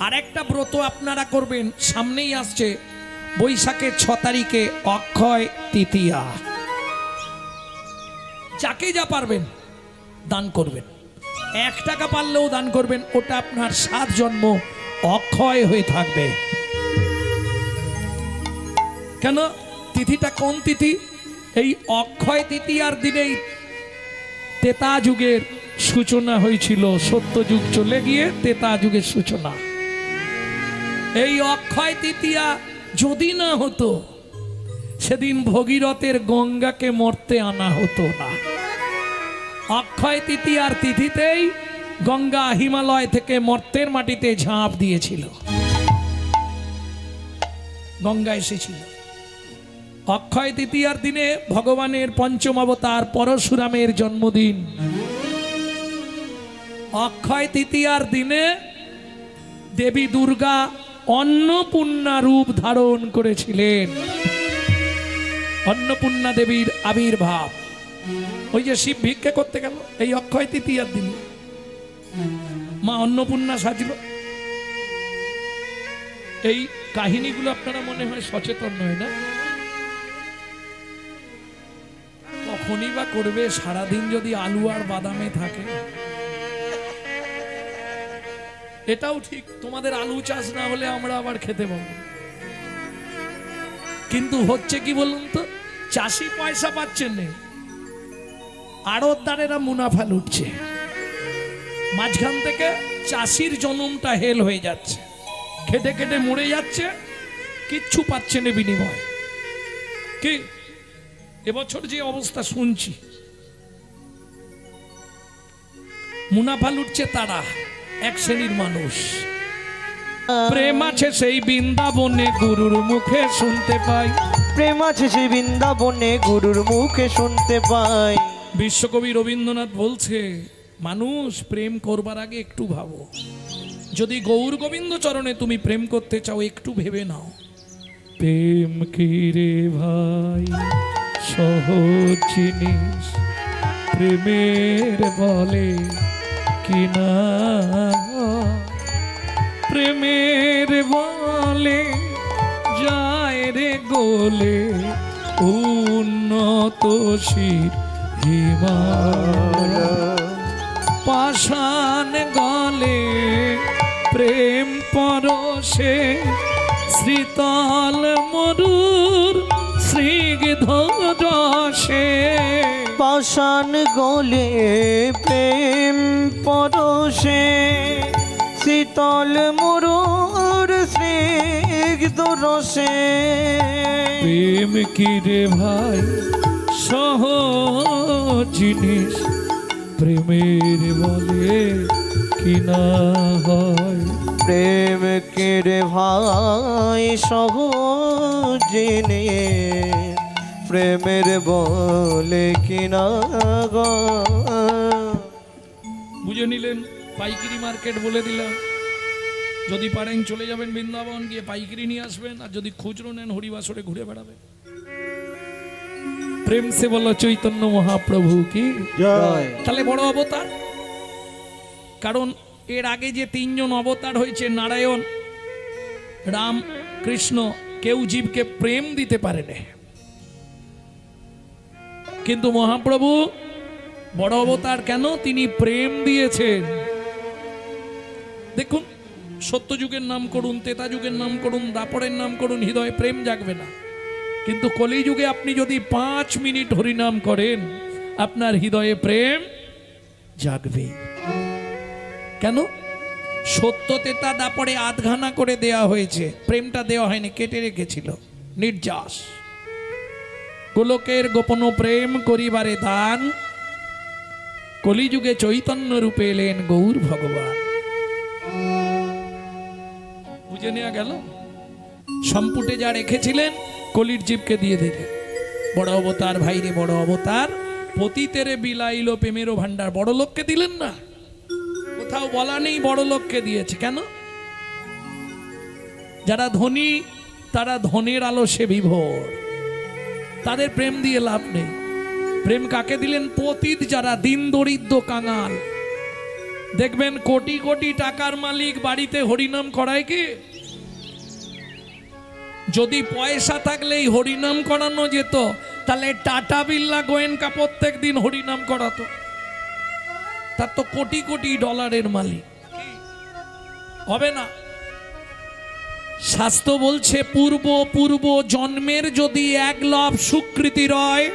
আরেকটা ব্রত আপনারা করবেন, সামনেই আসছে বৈশাখের 6 তারিখে অক্ষয় তৃতীয়া। যাকে যা পারবেন দান করবেন, 1 টাকা পারলেও দান করবেন, ওটা আপনার 7 জন্ম অক্ষয় হয়ে থাকবে। কেন? তিথিটা কোন তিথি? এই অক্ষয় তৃতীয়ার দিনেই ত্রেতা যুগের সূচনা হয়েছিল। সত্যযুগ চলে গিয়ে ত্রেতা যুগের সূচনা। এই অক্ষয় তৃতীয়া যদি না হতো, সেদিন ভগীরথের গঙ্গাকে মরতে আনা হতো না। অক্ষয় তৃতীয়ার তিথিতেই গঙ্গা হিমালয় থেকে মর্তের মাটিতে ঝাঁপ দিয়েছিল, গঙ্গা এসেছিল। অক্ষয় তৃতীয়ার দিনে ভগবানের পঞ্চম অবতার পরশুরামের জন্মদিন। অক্ষয় তৃতীয়ার দিনে দেবী দুর্গা অন্নপূর্ণা রূপ ধারণ করেছিলেন। অন্নপূর্ণা দেবীর আবির্ভাব। ওই যে শিব ভিক্ষা করতে গেল এই অক্ষয় তৃতীয়ার দিন, মা অন্নপূর্ণা সাজল। এই কাহিনীগুলো আপনারা মনে হয় সচেতন নয় না? কখনই বা করবে সারাদিন যদি আলু আর বাদামে থাকে। এটাও ঠিক, তোমাদের আলু চাষ না হলে আমরা আবার খেতে পাবো। কিন্তু হচ্ছে কি বলুন তো, চাষি পয়সা পাচ্ছেন না, আড়তদারেরা মুনাফা লুটছে। মাঝখান থেকে চাষির জনমটা হেল হয়ে যাচ্ছে, খেটে খেটে মরে যাচ্ছে, কিচ্ছু পাচ্ছে না বিনিময়। কি এবছর যে অবস্থা শুনছি, মুনাফা লুটছে তারা, এক শ্রেণীর মানুষ। প্রেম আছে সেই বৃন্দাবনে গুরুর মুখে শুনতে পাই। প্রেম আছে সেই বৃন্দাবনে গুরুর মুখে শুনতে পাই। বিশ্বকবি রবীন্দ্রনাথ বলছে, মানুষ প্রেম করবার আগে একটু ভাবো। যদি গৌর গোবিন্দ চরণে তুমি প্রেম করতে চাও, একটু ভেবে নাও। প্রেম কি রে ভাই সহজ জিনিস, প্রেমের বলে কিনা, প্রেমের বলে যায় রে গোলে উন্নত শির হিমালয়। পাষাণ গলে প্রেম পরশে শীতল মরুর স্নিগ্ধ রসে। পাষাণ গলে প্রেম পরশে শীতল মরুর স্নিগ্ধ রসে। প্রেম কি রে ভাই সহজ জিনিস, প্রেমের বলে কিনা হয়। প্রেম কে রে ভাই সহজ জিনিস, প্রেমের বলে কিনা হয়। বুঝে নিলেন? পাইকারি মার্কেট বলে দিলাম। যদি পারেন চলে যাবেন বৃন্দাবন, গিয়ে পাইকারি নিয়ে আসবেন, আর যদি খুচরো নেন হরিবাসরে ঘুরে বেড়াবেন। প্রেম সে বলো চৈতন্য মহাপ্রভু কি জয়। তাহলে বড় অবতার, কারণ এর আগে যে 3 জন অবতার হয়েছে, নারায়ণ, রাম, কৃষ্ণ, কেউ জীবকে প্রেম দিতে পারে না। কিন্তু মহাপ্রভু বড় অবতার কেন? তিনি প্রেম দিয়েছেন। দেখুন, সত্যযুগের নাম করুন, ত্রেতা যুগের নাম করুন, দাপরের নাম করুন, হৃদয়ে প্রেম জাগবে না। কিন্তু কলিযুগে আপনি যদি 5 মিনিট হরিনাম করেন, আপনার হৃদয়ে প্রেম জাগবে। কেন? সত্য ত্রেতা দাপরে আধখানা করে দেয়া হয়েছে, প্রেমটা দেওয়া হয়নি, কেটে রেখেছিল। নির্যাস গোলকের গোপন প্রেম করিবারে দান, কলিযুগে চৈতন্য রূপে এলেন গৌর ভগবান। বুঝে নেওয়া গেল? সম্পুটে যা রেখেছিলেন কলির জীবকে দিয়ে দিলেন। বড় অবতার ভাইরে বড় অবতার, পতিতেরে বিলাইল প্রেমেরও ভান্ডার। বড় লোককে দিলেন না, কোথাও বলা নেই বড় লোককে দিয়েছে। কেন? যারা ধনী তারা ধনের আলসে বিভোর, তাদের প্রেম দিয়ে লাভ নেই। প্রেম কাকে দিলেন? পতিত যারা, দিন দরিদ্র কাঙাল, দেখবেন কোটি কোটি টাকার মালিক বাড়িতে হরিনাম করায় কি? যদি পয়সা থাকলেই হরিনাম করানো যেত, তাহলে টাটা বিড়লা গোয়েঙ্কা প্রত্যেক দিন হরিনাম করাতো। তার তো কোটি কোটি ডলারের মালিক। হবে না? শাস্ত্র বলছে পূর্ব জন্মের যদি এক লভ সুকৃতি রয়,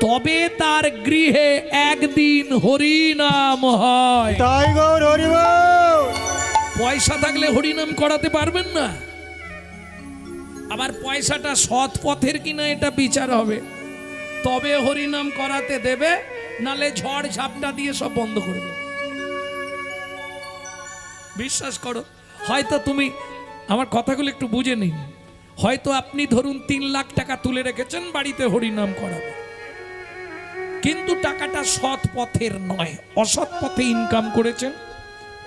তবে তার গৃহে একদিন হরিনাম হয়। তাই গৌর হরি বল। পয়সা থাকলে হরিনাম করাতে পারবেন না। আবার পয়সাটা সৎ পথের কিনা এটা বিচার হবে, তবে হরিনাম করাতে দেবে, নালে ঝড় ঝাপটা দিয়ে সব বন্ধ করে দেবে। বিশ্বাস করো, হয়তো তুমি আমার কথাগুলো একটু বুঝে নিন। হয়তো আপনি ধরুন 3 লাখ টাকা তুলে রেখেছেন বাড়িতে হরিনাম করাবে, কিন্তু টাকাটা সৎ পথের নয়, অসৎ পথে ইনকাম করেছেন।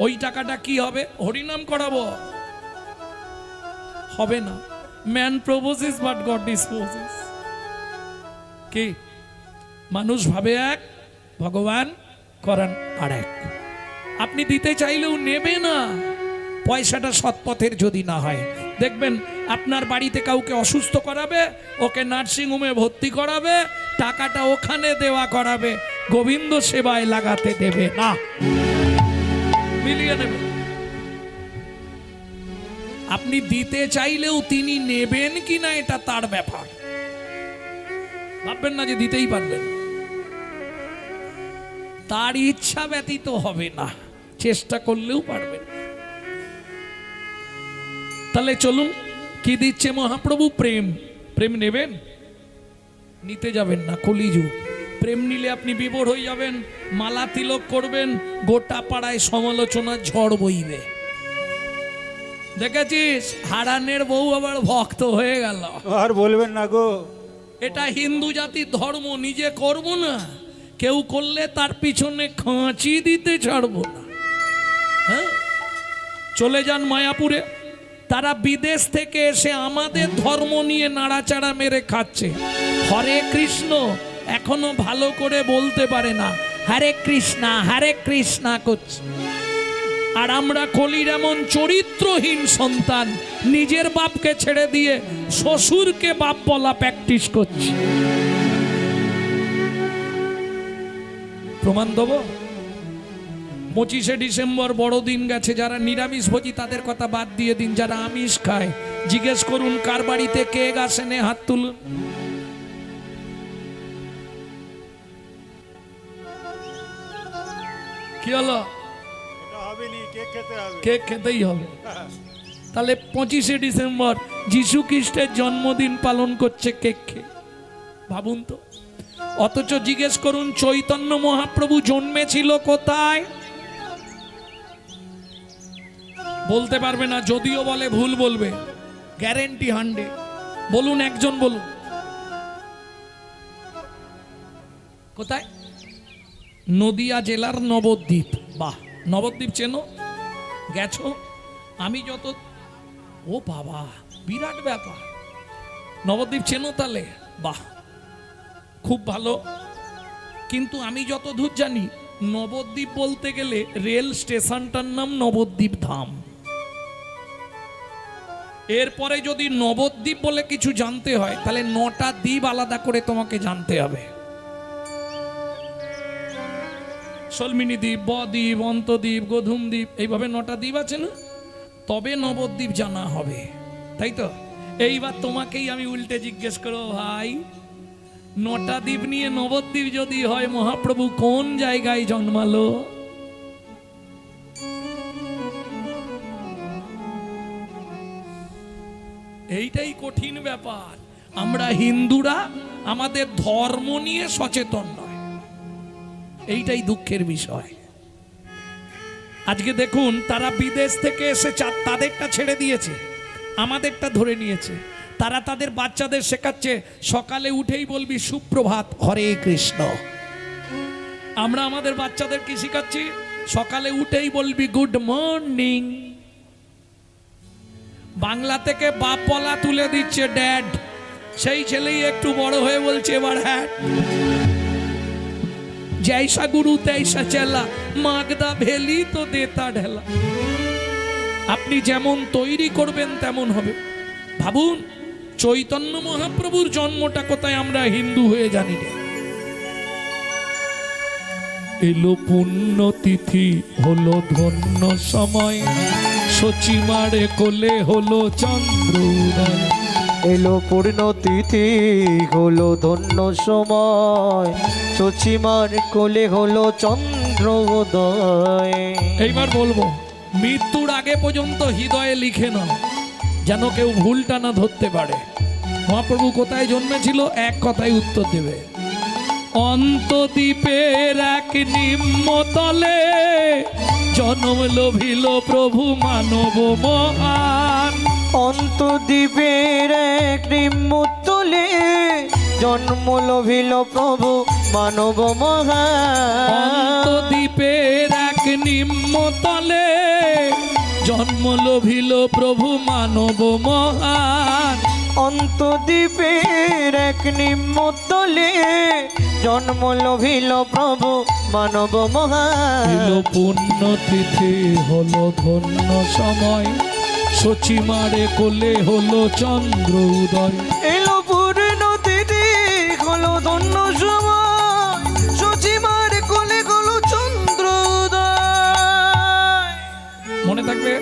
ওই টাকাটা কি হবে? হরিনাম করাবো? হবে না। Man proposes but god disposes. কি? মানুষ ভাবে এক, ভগবান করান আর এক। আপনি দিতে চাইলেও নেবে না, পয়সাটা সৎ পথের যদি না হয়। দেখবেন আপনার বাড়িতে কাউকে অসুস্থ করাবে, ওকে নার্সিংহোমে ভর্তি করাবে, টাকাটা ওখানে দেওয়া করাবে, গোবিন্দ সেবায় লাগাতে দেবে না, মিলিয়ে নেবে। আপনি দিতে চাইলেও তিনি নেবেন কিনা এটা তার ব্যাপার। ভাববেন না যে দিতেই পারবেন, তার ইচ্ছা ব্যতীত হবে না, চেষ্টা করলেও পারবেন। তাহলে চলুন, কি দিচ্ছে মহাপ্রভু? প্রেম। প্রেম নেবেন? নিতে যাবেন না, কলিযুগ। প্রেম নিলে আপনি বিভোর হয়ে যাবেন, মালা তিলক করবেন, গোটা পাড়ায় সমালোচনার ঝড় বইবে। দেখেছিস হারানের বউ আবার ভক্ত হয়ে গেল। আর বলবেন না গো। এটা হিন্দু জাতির ধর্ম, নিজে করব না, কেউ করলে তার পিছনে খাঁচি দিতে ছাড়বো না। হ্যাঁ, চলে যান মায়াপুরে, তারা বিদেশ থেকে এসে আমাদের ধর্ম নিয়ে নাড়াচাড়া মেরে খাচ্ছে। হরে কৃষ্ণ এখনো ভালো করে বলতে পারে না, হরে কৃষ্ণা করছে। আর আমরা কলির এমন চরিত্রহীন সন্তান, নিজের বাপকে ছেড়ে দিয়ে শ্বশুরকে বাপ বলা প্র্যাকটিস করছি। প্রমাণ দেব? 25শে ডিসেম্বর বড়দিন গেছে, যারা নিরামিষ ভোজী তাদের কথা বাদ দিয়ে দিন, যারা আমিষ খায় জিজ্ঞেস করুন কার বাড়িতে কেক আসেনে, হাত তুলুন। কি হলো? কেক খেতেই হবে। তাহলে 25শে ডিসেম্বর যিশু খ্রিস্টের জন্মদিন পালন করছে কেক খেয়ে, ভাবুন তো। অথচ জিজ্ঞেস করুন চৈতন্য মহাপ্রভু জন্মেছিল কোথায়? বলতে পারবে না, যদিও বলে ভুল বলবে, গ্যারেন্টি 100। বলুন, একজন বলুন কোথায়? নদিয়া জেলার নবদ্বীপ। বাহ, নবদ্বীপ চেনো? গেছো? আমি যত, ও বাবা বিরাট ব্যাপার, নবদ্বীপ চেনো তাহলে? বাহ, খুব ভালো। কিন্তু আমি যত দূর জানি, নবদ্বীপ বলতে গেলে রেল স্টেশনটার নাম নবদ্বীপ ধাম। এরপরে যদি নবদ্বীপ বলে কিছু জানতে হয়, তাহলে 9টা দ্বীপ আলাদা করে তোমাকে জানতে হবে। সলমিনী দ্বীপ, বদ্বীপ, অন্তদ্বীপ, গোধূম দ্বীপ, এইভাবে 9টা দ্বীপ আছে না? তবে নবদ্বীপ জানা হবে, তাই তো? এইবার তোমাকেই আমি উল্টে জিজ্ঞেস করো, ভাই 9টা দ্বীপ নিয়ে নবদ্বীপ যদি হয়, মহাপ্রভু কোন জায়গায় জন্মালো? এইটাই কঠিন ব্যাপার। আমরা হিন্দুরা আমাদের ধর্ম নিয়ে সচেতন নয়, এইটাই দুঃখের বিষয়। আজকে দেখুন, তারা বিদেশ থেকে এসে তাদেরটা ছেড়ে দিয়েছে, আমাদেরটা ধরে নিয়েছে। তারা তাদের বাচ্চাদের শেখাচ্ছে সকালে উঠেই বলবি সুপ্রভাত, হরে কৃষ্ণ। আমরা আমাদের বাচ্চাদের কি শেখাচ্ছি? সকালে উঠেই বলবি গুড মর্নিং। বাংলা থেকে বাপ বলা তুলে দিচ্ছে ড্যাড, সেই ছেলেই একটু বড় হয়ে বলছে এবার হ্যাঁ। जैसा गुरु तैसा चला मागदा भेली तो देता ढेला। আপনি যেমন তৈরি করবেন তেমন হবে। ভাবুন চৈতন্য মহাপ্রভুর জন্মটা কোথায় আমরা হিন্দু হয়ে জানি না। এলো পুণ্যতিথি হলো ধন্য সময় সচিমারে কোলে হলো চন্দ্র উদয়। এলো পূর্ণ তিথি হলো ধন্য সময় সচিমার কোলে হলো চন্দ্র উদয়। এইবার বলবো মৃত্যুর আগে পর্যন্ত হৃদয়ে লিখে নাও যেন কেউ ভুলটা না ধরতে পারে। মহাপ্রভু কোথায় জন্মেছিল এক কথায় উত্তর দেবে। অন্তদ্বীপের এক নিম্নতলে জন্ম লোভিল প্রভু মানব মহান। অন্তদ্বীপের এক নিম্নতলে জন্ম লোভিল প্রভু মানব মহান। অন্তদ্বীপের এক নিম্নতলে জন্ম লোভিল প্রভু মানব মহান। অন্তদ্বীপের এক নিম্নতলে জন্ম লোভিল প্রভু মানব মহান। এলো পুণ্যতিথি হলো ধন্য সময় সচিমারে কোলে হলো চন্দ্র উদয়। এলো পূর্ণ তিথি হলো ধন্য সময় সচিমার কোলে হলো চন্দ্র উদয়। মনে থাকবে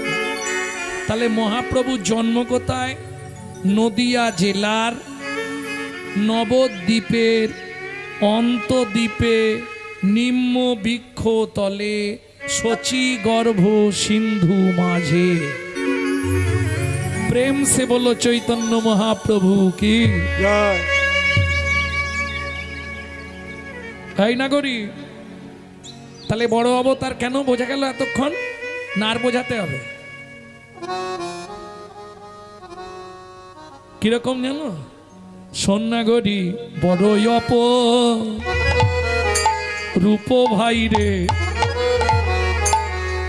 তাহলে মহাপ্রভুর জন্ম কোথায়? নদিয়া জেলার নবদ্বীপের অন্তদ্বীপে নিম্ন বৃক্ষ তলে শচী গর্ভ সিন্ধু মাঝে। প্রেম সে বলো চৈতন্য মহাপ্রভু কি জয়। তাই না করি? তাহলে বড় অবতার কেন বোঝা গেল এতক্ষণ? না আর বোঝাতে হবে? কিরকম জানো? সন্ন্যাগরি বড়ই অপ রূপ ভাই রে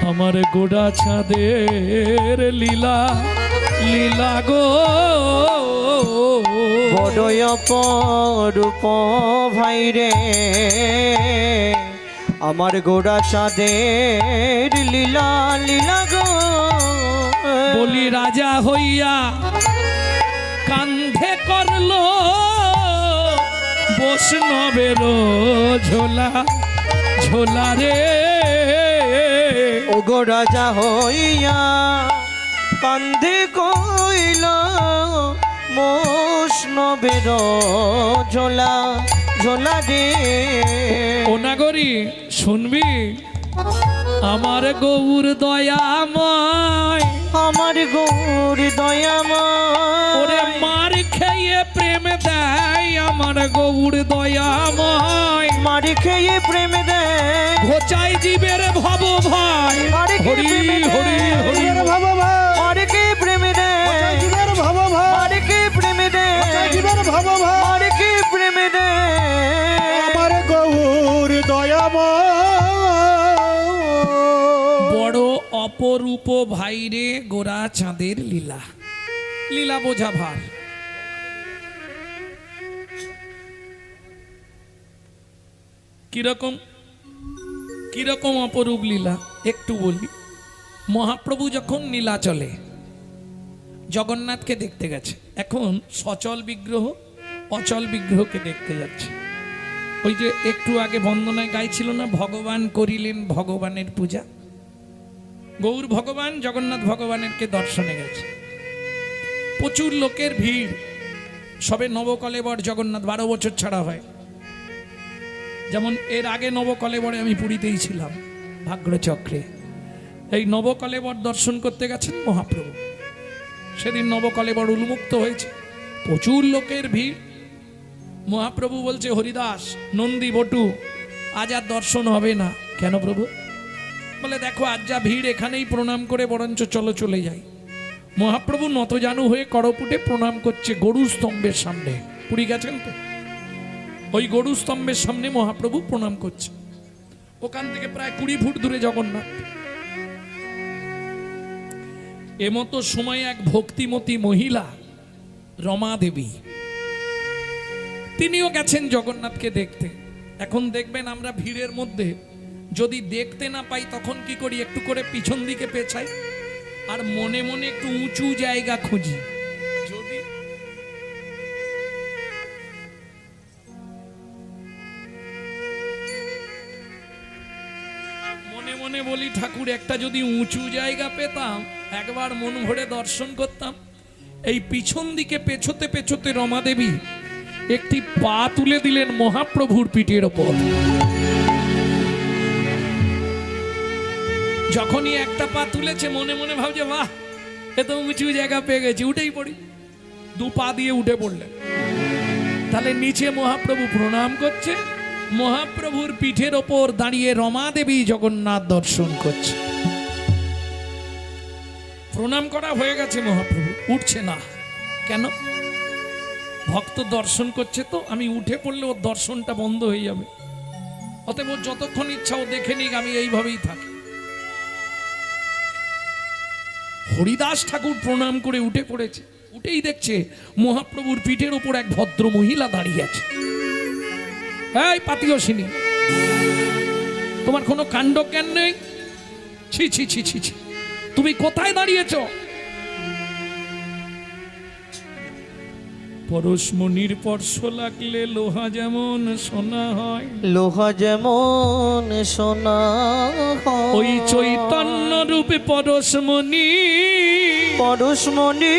আমার গোড়া ছাদের লীলা লীলা গো। বড়ই অপরূপ ভাই রে আমার গোড়া চাঁদের লীলা লীলা গো। বলি রাজা হইয়া কান্ধে করলো বৈষ্ণবের ঝোলা ঝোলা রে। ও গো রাজা হইয়া কান্ধে কইল বৈষ্ণবের ঝোলা ঝোলা রে। ও নাগরি শুনবি আমার গৌর দয়াময় আমার গৌর দয়াময় ওরে মার খেয়ে প্রেম দেয় আমার গৌর দয়াময়। মার খেয়ে প্রেম দেয় ঘোচাই জীবের ভব ভাই মার খেয়ে হরি প্রেম দেয়। হরি হরি। জীবের ভাব ভাই, মার খেয়ে প্রেম দেয় জীবের ভাব ভাই, মার খেয়ে প্রেম দেয় জীবের ভাব ভাই। মার খেয়ে প্রেম দেয় আমার গৌর দয়াময়। বড় অপরূপ ভাইরে গোরা চাঁদের লীলা লীলা বোঝা ভার। কিরকম কিরকম অপরূপ লীলা একটু বলি। মহাপ্রভু যখন নীলাচলে জগন্নাথকে দেখতে গেছে, এখন সচল বিগ্রহ অচল বিগ্রহকে দেখতে যাচ্ছে। ওই যে একটু আগে বন্দনায় গাইছিল না, ভগবান করিলেন ভগবানের পূজা। গৌর ভগবান জগন্নাথ ভগবানেরকে দর্শনে গেছে, প্রচুর লোকের ভিড়। সবে নবকলেবর জগন্নাথ 12 বছর ছাড়া হয়। যেমন এর আগে নবকলেবরে আমি পুরীতেই ছিলাম ভাগ্যচক্রে। এই নবকলেবর দর্শন করতে গেছেন মহাপ্রভু। সেদিন নবকলেবর উন্মুক্ত হয়েছে, প্রচুর লোকের ভিড়। মহাপ্রভু বলছে, হরিদাস নন্দী বটু আজ আর দর্শন হবে না। কেন প্রভু? বলে দেখো আজ যা ভিড়, এখানেই প্রণাম করে বরঞ্চ চলো চলে যাই। মহাপ্রভু নতজানু হয়ে করপুটে প্রণাম করছে গরু স্তম্ভের সামনে। পুরী গেছেন তো? ওই গরু স্তম্ভের সামনে মহাপ্রভু প্রণাম করছে। ওখান থেকে প্রায় 20 ফুট দূরে জগন্নাথ। এমতো সময় এক ভক্তিমতী মহিলা রমা দেবী, তিনিও গেছেন জগন্নাথকে দেখতে। এখন দেখবেন আমরা ভিড়ের মধ্যে যদি দেখতে না পাই তখন কি করি, একটু করে পিছন দিকে পেছাই আর মনে মনে একটু উঁচু জায়গা খুঁজি। যদি মনে মনে বলি ঠাকুর একটা যদি উঁচু জায়গা পেতাম একবার মন ভরে দর্শন করতাম। এই পিছন দিকে পেছোতে পেছোতে রমা দেবী একটি পা তুলে দিলেন মহাপ্রভুর পিঠের ওপর। যখনই একটা পা তুলেছে মনে মনে ভাবছে বাহ এত উঁচু জায়গা পেয়ে গেছি, উঠেই পড়ি। দু পা দিয়ে উঠে পড়লেন। তাহলে নিচে মহাপ্রভু প্রণাম করছে, মহাপ্রভুর পিঠের ওপর দাঁড়িয়ে রমা দেবী জগন্নাথ দর্শন করছে। প্রণাম করা হয়ে গেছে, মহাপ্রভু উঠছে না কেন? ভক্ত দর্শন করছে তো, আমি উঠে পড়লে ওর দর্শনটা বন্ধ হয়ে যাবে, অতএব যতক্ষণ ইচ্ছা ও দেখে নিক, আমি এইভাবেই থাকি। হরিদাস ঠাকুর প্রণাম করে উঠে পড়েছে, উঠেই দেখছে মহাপ্রভুর পিঠের উপর এক ভদ্র মহিলা দাঁড়িয়ে আছে। এই পাতিয়সিনী, তোমার কোনো কাণ্ড জ্ঞান নেই? ছি ছি ছি ছি ছি, তুমি কোথায় দাঁড়িয়েছ? পরশমণির স্পর্শ লাগলে লোহা যেমন সোনা হয়, লোহা যেমন সোনা হয়, ওই চৈতন্য রূপে পরশমণি পরশমণি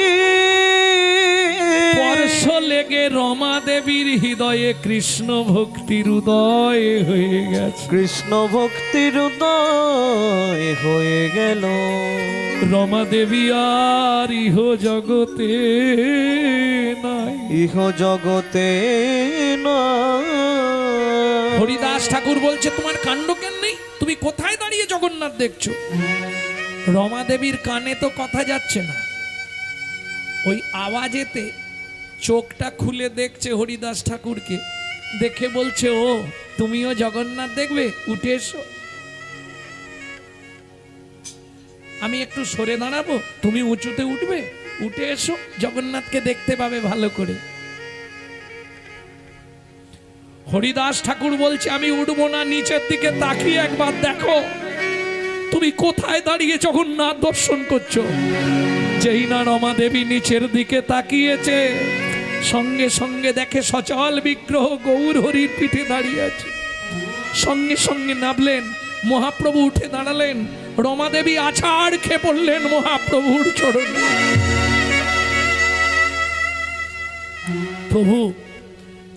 স্পর্শ লেগে রমা দেবীর হৃদয়ে কৃষ্ণ ভক্তির উদয় হয়ে গেছে। কৃষ্ণ ভক্তির উদয় হয়ে গেল। রমা দেবী আর ইহ জগতে নাই, ইহ জগতে না। হরিদাস ঠাকুর বলছে তোমার কাণ্ড জ্ঞান নেই, তুমি কোথায় দাঁড়িয়ে জগন্নাথ দেখছো? রমা দেবীর কানে তো কথা যাচ্ছে না, ওই আওয়াজেতে চোখটা খুলে দেখছে হরিদাস ঠাকুরকে, দেখে বলছে ও তুমিও জগন্নাথ দেখবে, উঠে এসো। আমি একটু সরে দাঁড়াবো, তুমি উঁচুতে উঠবে, উঠে এসো, জগন্নাথকে দেখতে পাবে ভালো করে। হরিদাস ঠাকুর বলছে আমি উঠবো না, নিচের দিকে তাকিয়ে একবার দেখো তুমি কোথায় দাঁড়িয়ে জগন্নাথ দর্শন করছো। যেই না রমা দেবী নিচের দিকে তাকিয়েছে, সঙ্গে সঙ্গে দেখে সচল বিগ্রহ গৌর হরির পিঠে দাঁড়িয়ে আছে। সঙ্গে সঙ্গে নামলেন মহাপ্রভু, উঠে দাঁড়ালেন। রমা দেবী আছাড় খেয়ে পড়লেন মহাপ্রভুর চরণে। প্রভু,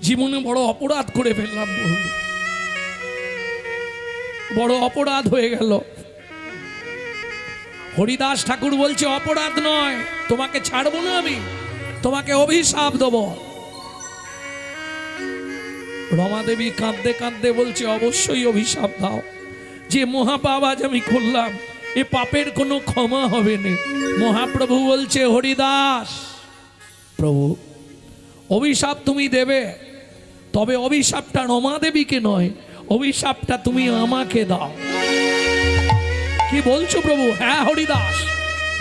জীবনে বড় অপরাধ করে ফেললাম, প্রভু বড় অপরাধ হয়ে গেল। হরিদাস ঠাকুর বলছে অপরাধ নয়, তোমাকে ছাড়বো না, আমি তোমাকে অভিশাপ দেব। রমা দেবী কাঁদতে কাঁদতে বলছে অবশ্যই অভিশাপ দাও, যে মহাপাপ আজ আমি করলাম এ পাপের কোনো ক্ষমা হবে না। মহাপ্রভু বলছে হরিদাস, প্রভু অভিশাপ তুমি দেবে, তবে অভিশাপটা রমা দেবীকে নয়, অভিশাপটা তুমি আমাকে দাও। কি বলছো প্রভু? হ্যাঁ হরিদাস,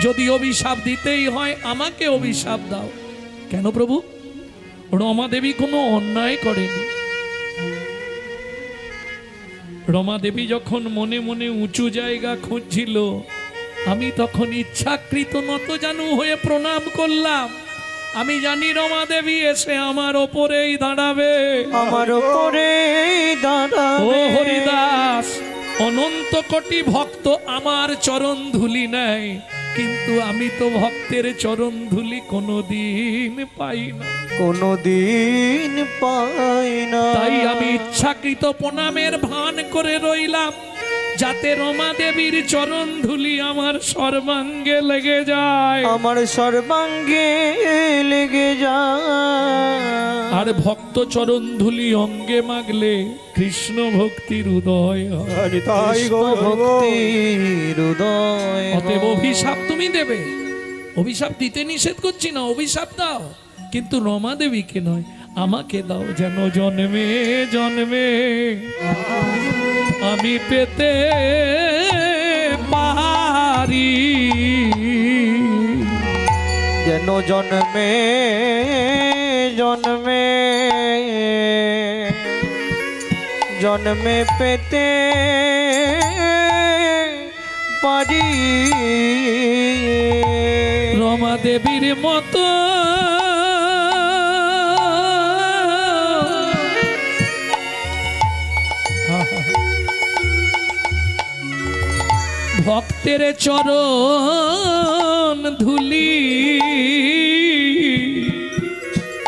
যদি অভিশাপ দিতেই হয় আমাকে অভিশাপ দাও। কেন প্রভু? রমা দেবী কোনো অন্যায় করেনি। রমা দেবী যখন মনে মনে উঁচু জায়গা খুঁজছিল, আমি তখন ইচ্ছাকৃত নতজানু হয়ে প্রণাম করলাম। আমি জানি রমা দেবী এসে আমার ওপরেই দাঁড়াবে, আমার ওপরেই দাঁড়াবে। ও হরিদাস, অনন্ত কোটি ভক্ত আমার চরণ ধুলি নেয়, কিন্তু আমি তো ভক্তের চরণ ধুলি কোনোদিন পাই না, কোনোদিন পাই না। তাই আমি ইচ্ছাকৃত প্রণামের ভান করে রইলাম, যাতে রমা দেবীর চরণ ধুলি আমার সর্বাঙ্গে লেগে যায়, আমার সর্বাঙ্গে লেগে যায়। আর ভক্ত চরণ ধুলি অঙ্গে মাগলে কৃষ্ণ ভক্তির উদয় হয়। তাই ভক্তির উদয়। অতএব অভিশাপ তুমি দেবে, অভিশাপ দিতে নিষেধ করছি না, অভিশাপ দাও, কিন্তু রমা দেবীকে নয়, আমাকে দাও, যেন জন্মে জন্মে আমি পেতে পারি, যেন জন্মে জন্মে জন্মে পেতে পারি রমা দেবীর মতো ভক্তের চরণ ধুলি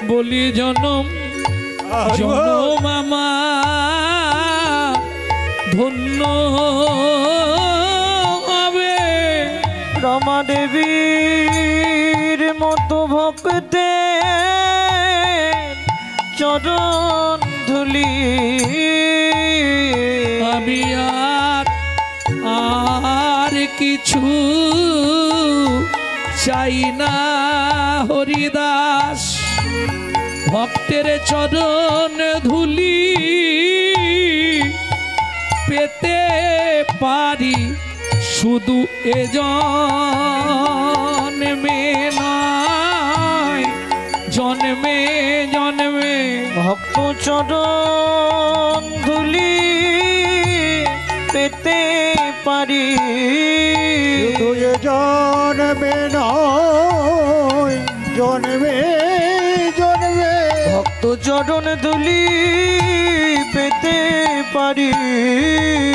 বলি জনম জনম আমার ধন্য হবে। রমা দেবীর মতো ভক্তে চরণ ধুলি আমি আর কিছু চাই না হরিদাস, ভক্তের চরণ ধুলি পেতে পারি শুধু এ জন্মে নয় জন্মে জন্মে। ভক্ত চরণ ধুলি পেতে পারি তুই জন্মে নয় জন্মে জন্মে। ভক্ত চরণ ধুলি পেতে পারি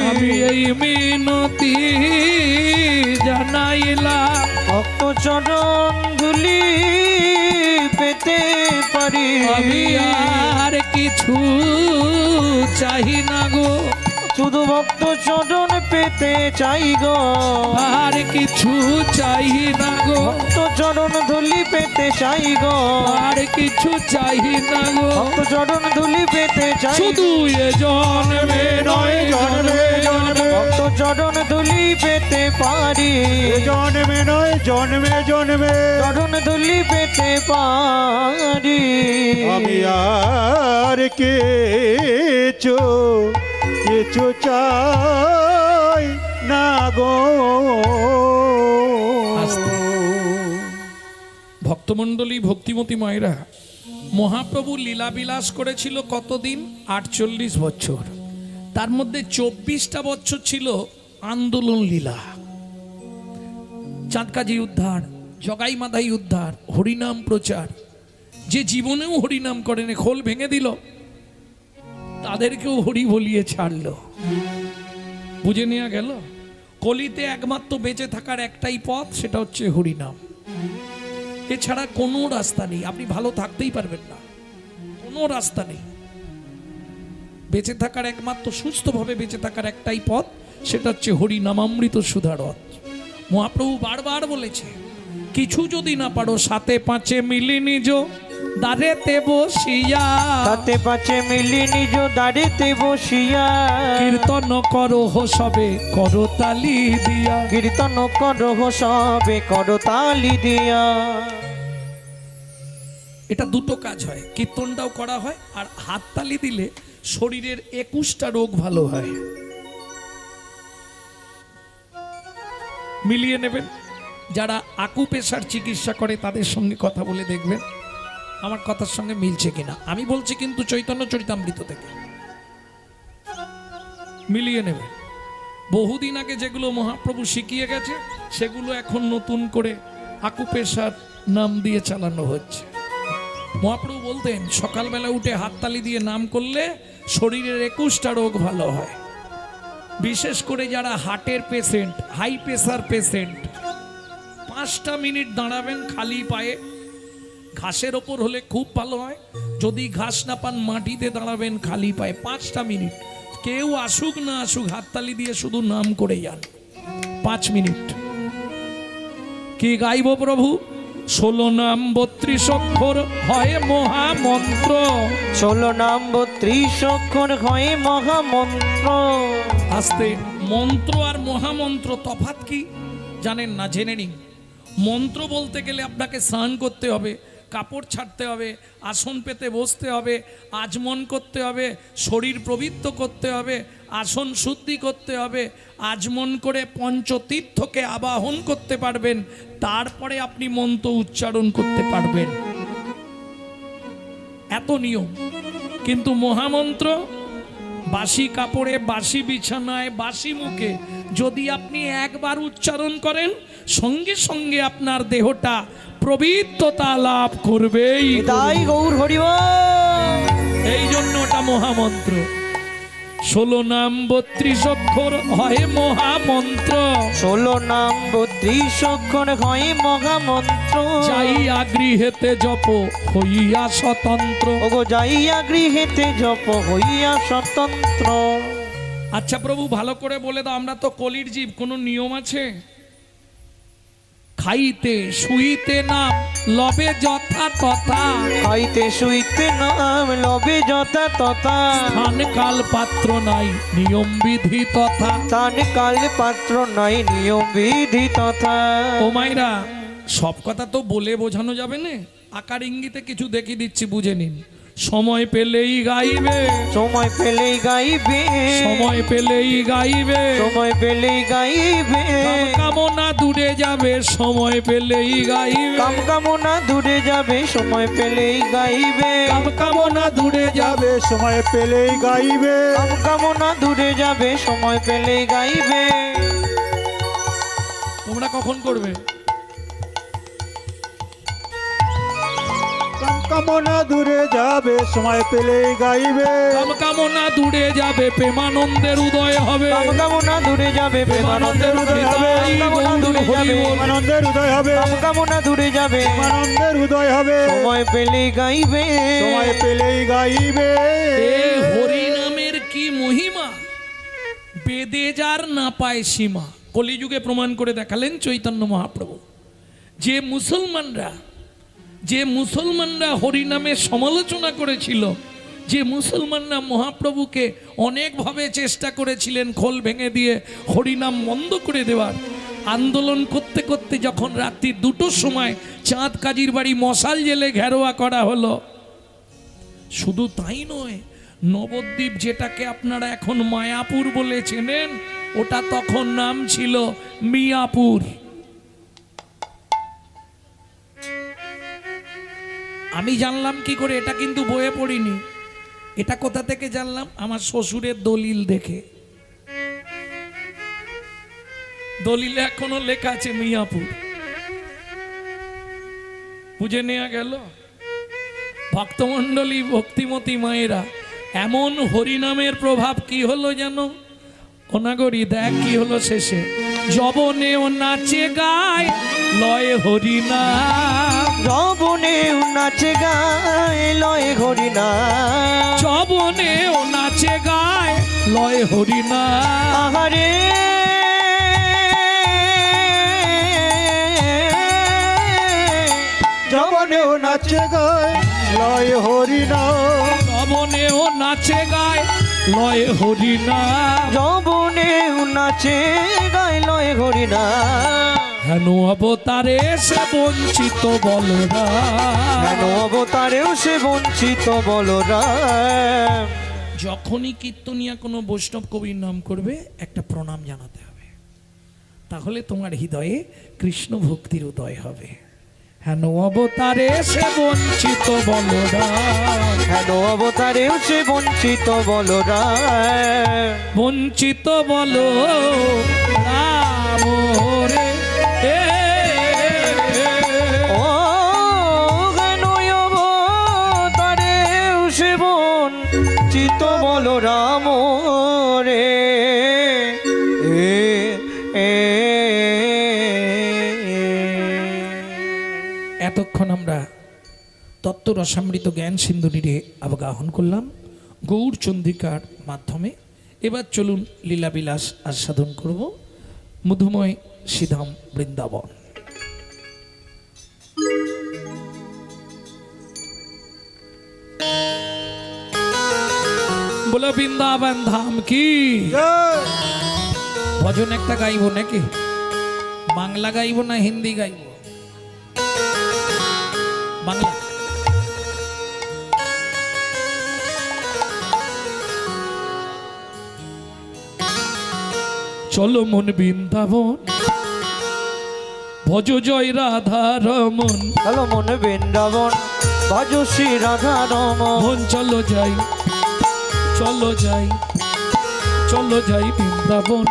আমি এই মিনতি জানাইলাম, ভক্ত চরণ ধুলি পেতে পারি আমি আর কিছু চাই না গো, শুধু ভক্ত চরণ পেতে চাই গো, আর কিছু চাই না গো, ভক্ত চরণ ধুলি পেতে চাই গো, আর কিছু চাই না গো, ভক্ত চরণ ধুলি পেতে চাই শুধু এ জন্মে নয় জন্মে জন্মে। ভক্ত চরণ ধুলি পেতে পারি জন্মে নয় জন্মে জন্মে। চরণ ধুলি পেতে পারি আমি আর কিছু কিছু চাই না গো। আস্তে। ভক্তমণ্ডলী ভক্তিমতী মায়েরা, মহাপ্রভু লীলাবিলাস করেছিল কতদিন? 48 বছর। তার মধ্যে 24টা বছর ছিল আন্দোলন লীলা, চাঁদকাজি উদ্ধার, জগাই মাধাই উদ্ধার, হরিনাম প্রচার। যে জীবনেও হরিনাম করেনি, খোল ভেঙে দিল, তাদেরকেও হরি বলিয়ে ছাড়লো। বুঝে নেওয়া গেল কলিতে একমাত্র বেঁচে থাকার একটাই পথ, সেটা হচ্ছে হরিনাম। এছাড়া কোনো রাস্তা নেই, আপনি ভালো থাকতেই পারবেন না, কোনো রাস্তা নেই। বেঁচে থাকার একমাত্র, সুস্থভাবে বেঁচে থাকার একটাই পথ, সেটা হচ্ছে হরিনামামৃত সুধারথ। মহাপ্রভু বারবার বলেছে, কিছু যদি না পারো সাথে পাঁচে মিলি নিজ দাঁড়েতে বসিয়া, সাথে পাঁচে মিলি নিজ দাঁড়িতে বসিয়া কীর্তন করো সবে করো তালি দিয়া। কীর্তন করো সবে করো তালি দিয়া। এটা দুটো কাজ হয়, কীর্তনটাও করা হয় আর হাততালি দিলে শরীরের 21টা রোগ ভালো হয়। মিলিয়ে নেবেন। যারা আকুপেশার চিকিৎসা করে তাদের সঙ্গে কথা বলে দেখবেন আমার কথার সঙ্গে মিলছে কিনা। আমি বলছি কিন্তু চৈতন্য চরিতামৃত থেকে, মিলিয়ে নেবেন। বহুদিন আগে যেগুলো মহাপ্রভু শিখিয়ে গেছে সেগুলো এখন নতুন করে আকুপেশার নাম দিয়ে চালানো হচ্ছে। মহাপ্রভু বলতেন সকালবেলা উঠে হাততালি দিয়ে নাম করলে শরীরের 21টা রোগ ভালো হয়। বিশেষ করে যারা হার্টের পেশেন্ট, হাই প্রেসার পেশেন্ট, 5টা মিনিট দাঁড়াবেন খালি পায়ে, ঘাসের ওপর হলে খুব ভালো হয়, যদি ঘাস না পান মাটিতে দাঁড়াবেন খালি পায়ে 5টা মিনিট। কেউ আসুক না আসুক হাততালি দিয়ে শুধু নাম করে যান 5 মিনিট। কি গাইব প্রভু? 16 নাম 32 অক্ষর হয় মহামন্ত্র, 16 নাম 32 অক্ষর হয় মহামন্ত্র। আস্তে। মন্ত্র আর মহামন্ত্র তফাৎ কি জানেন না? জেনে নিন। মন্ত্র বলতে গেলে আপনাকে স্নান করতে হবে, কাপড় ছাড়তে হবে, আসন পেতে বসতে হবে, আচমন করতে হবে, শরীর পবিত্র করতে হবে, আসন শুদ্ধি করতে হবে, আচমন করে পঞ্চতীর্থকে আবাহন করতে পারবেন, তারপরে আপনি মন্ত্র উচ্চারণ করতে পারবেন। এত নিয়ম। কিন্তু মহামন্ত্র বাসি কাপড়ে, বাসি বিছানায়, বাসি মুখে যদি আপনি একবার উচ্চারণ করেন, সঙ্গে সঙ্গে আপনার দেহটা পবিত্রতা লাভ করবেই তাই করবে। গৌর হরিব। এই জন্য ওটা মহামন্ত্র। 16 নাম 32 অক্ষর হয় মহামন্ত্র। 16 নাম 32 অক্ষর হয় মহামন্ত্র। যাইয়া গৃহেতে জপ হইয়া স্বতন্ত্র। ওগো যাইয়া গৃহেতে জপ হইয়া স্বতন্ত্র। আচ্ছা প্রভু, ভালো করে বলে দাও, আমরা তো কলির জীব, কোনো নিয়ম আছে? খাইতে শুইতে নাম লবে যথা তথা। খাইতে শুইতে নাম লবে যথা তথা। স্থান কাল পাত্র নাই নিয়ম বিধি তথা। স্থান কাল পাত্র নাই নিয়ম বিধি তথা। ও মাইরা, সব কথা তো বলে বোঝানো যাবে না, আকার ইঙ্গিতে কিছু দেখিয়ে দিচ্ছি, বুঝে নিন। সময় পেলেই গাইবে, সময় পেলেই গাইবে, সময় পেলেই গাইবে, সময় পেলেই গাইবে। কাম কামনা দূরে যাবে, সময় পেলেই গাইবে, কাম কামনা দূরে যাবে, সময় পেলেই গাইবে। কাম কামনা দূরে যাবে। যাবে সময় পেলেই গাইবে। কাম কামনা দূরে যাবে, সময় পেলেই গাইবে। তোমরা কখন করবে? কামনা দূরে যাবে সময় পেলেই গাইবে। কাম কামনা দূরে যাবে, প্রেমানন্দের উদয় হবে। কাম কামনা দূরে যাবে, প্রেমানন্দের উদয় হবে। কাম কামনা দূরে যাবে, আনন্দের উদয় হবে। কাম কামনা দূরে যাবে, আনন্দের উদয় হবে। সময় পেলেই গাইবে। সময় পেলেই গাইবে। এ হরি নামের কি মহিমা, বেদে যার না পায় সীমা। কলিযুগে প্রমাণ করে দেখালেন চৈতন্য মহাপ্রভু। যে মুসলমানরা হরি নামের সমালোচনা করেছিল, যে মুসলমানরা মহাপ্রভুকে অনেকভাবে চেষ্টা করেছিলেন খোল ভেঙে দিয়ে হরিনাম বন্ধ করে দেওয়ার, আন্দোলন করতে করতে যখন রাত্রি 2টোর সময় চাঁদ কাজীর বাড়ি মশাল জেলে ঘেরোয়া করা হলো, শুধু তাই নয়, নবদ্বীপ যেটাকে আপনারা এখন মায়াপুর বলে চেনেন, ওটা তখন নাম ছিল মিয়াপুর। আমি জানলাম কি করে, এটা কিন্তু বইয়ে পড়িনি, এটা কোথা থেকে জানলাম? আমার শ্বশুরের দলিল দেখে। দলিলে এখনো লেখা আছে মিয়াপুর। বুঝে নেওয়া গেল। ভক্তমণ্ডলী, ভক্তিমতী মায়েরা, এমন হরিনামের প্রভাব কি হলো জানো? অনাগরি দেখ কি হলো শেষে, যবনেও নাচে গায় লয় হরিনাম। যবনেও নাচে গায় লয় হরিনাম। যবনেও নাচে গায় লয় হরিনাম। আহারে যবনেও নাচে গায় লয় হরিনাম। যবনেও নাচে গায় লয় হরিনাম। যবনেও নাচে গায় লয় হরিনাম। হেন অবতারে সে বঞ্চিত বলরাম। কেন অবতারেও সে বঞ্চিত বলরাম। যখনই কীর্তনিয়া কোনো বৈষ্ণব কবির নাম করবে, একটা প্রণাম জানাতে হবে, তাহলে তোমার হৃদয়ে কৃষ্ণ ভক্তির উদয় হবে। হেন অবতারে সে বঞ্চিত বলরাম। কেন অবতারেও সে বঞ্চিত বলরাম। বঞ্চিত বল রাম রে এ। ও কেন অবতারেও সে বঞ্চিত বলরাম রে এতক্ষণ আমরা তত্ত্ব রসামৃত জ্ঞান সিন্ধুনিরে অবগাহন করলাম গৌর চন্দ্রিকার মাধ্যমে। এবার চলুন লীলাবিলাস আস্বাদন করব মধুময় শ্রীধাম বৃন্দাবন। বলো বৃন্দাবন ধাম কি। ভজন একটা গাইব নাকি? বাংলা গাইব না হিন্দি গাইব? বাংলা। চলো মন বৃন্দাবন, ভজ জয় রাধা রমন। চলো মন বৃন্দাবন, ভজ শ্রী রাধা রমন। মন চলো যাই, চলো যাই চলো যাই বৃন্দাবন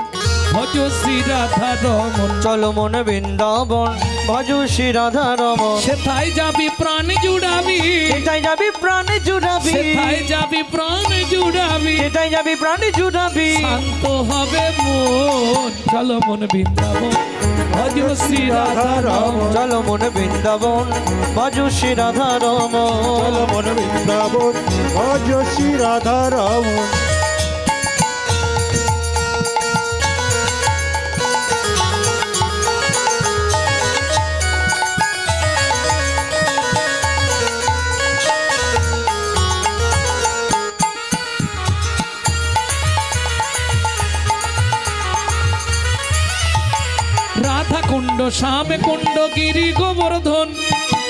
ভজ শ্রী রাধা রমন। চলো মন বৃন্দাবন ভজ শ্রী রাধা রমন। সেথায় যাবি প্রাণ জুড়াবি, সেটাই যাবি প্রাণ জুড়াবি, সেথায় যাবি প্রাণ জুড়াবি, সেটাই যাবি প্রাণ জুড়াবি। শান্ত হবে মন। চলো মন বৃন্দাবন ভজ শ্রী রাধা রমন। চলো মন বৃন্দাবন ভজ শ্রী রাধা রমন। চলো মন বৃন্দাবন ভজ শ্রী রাধা রমন। রাধা কুণ্ড শ্যাম কুণ্ড গিরি গোবর্ধন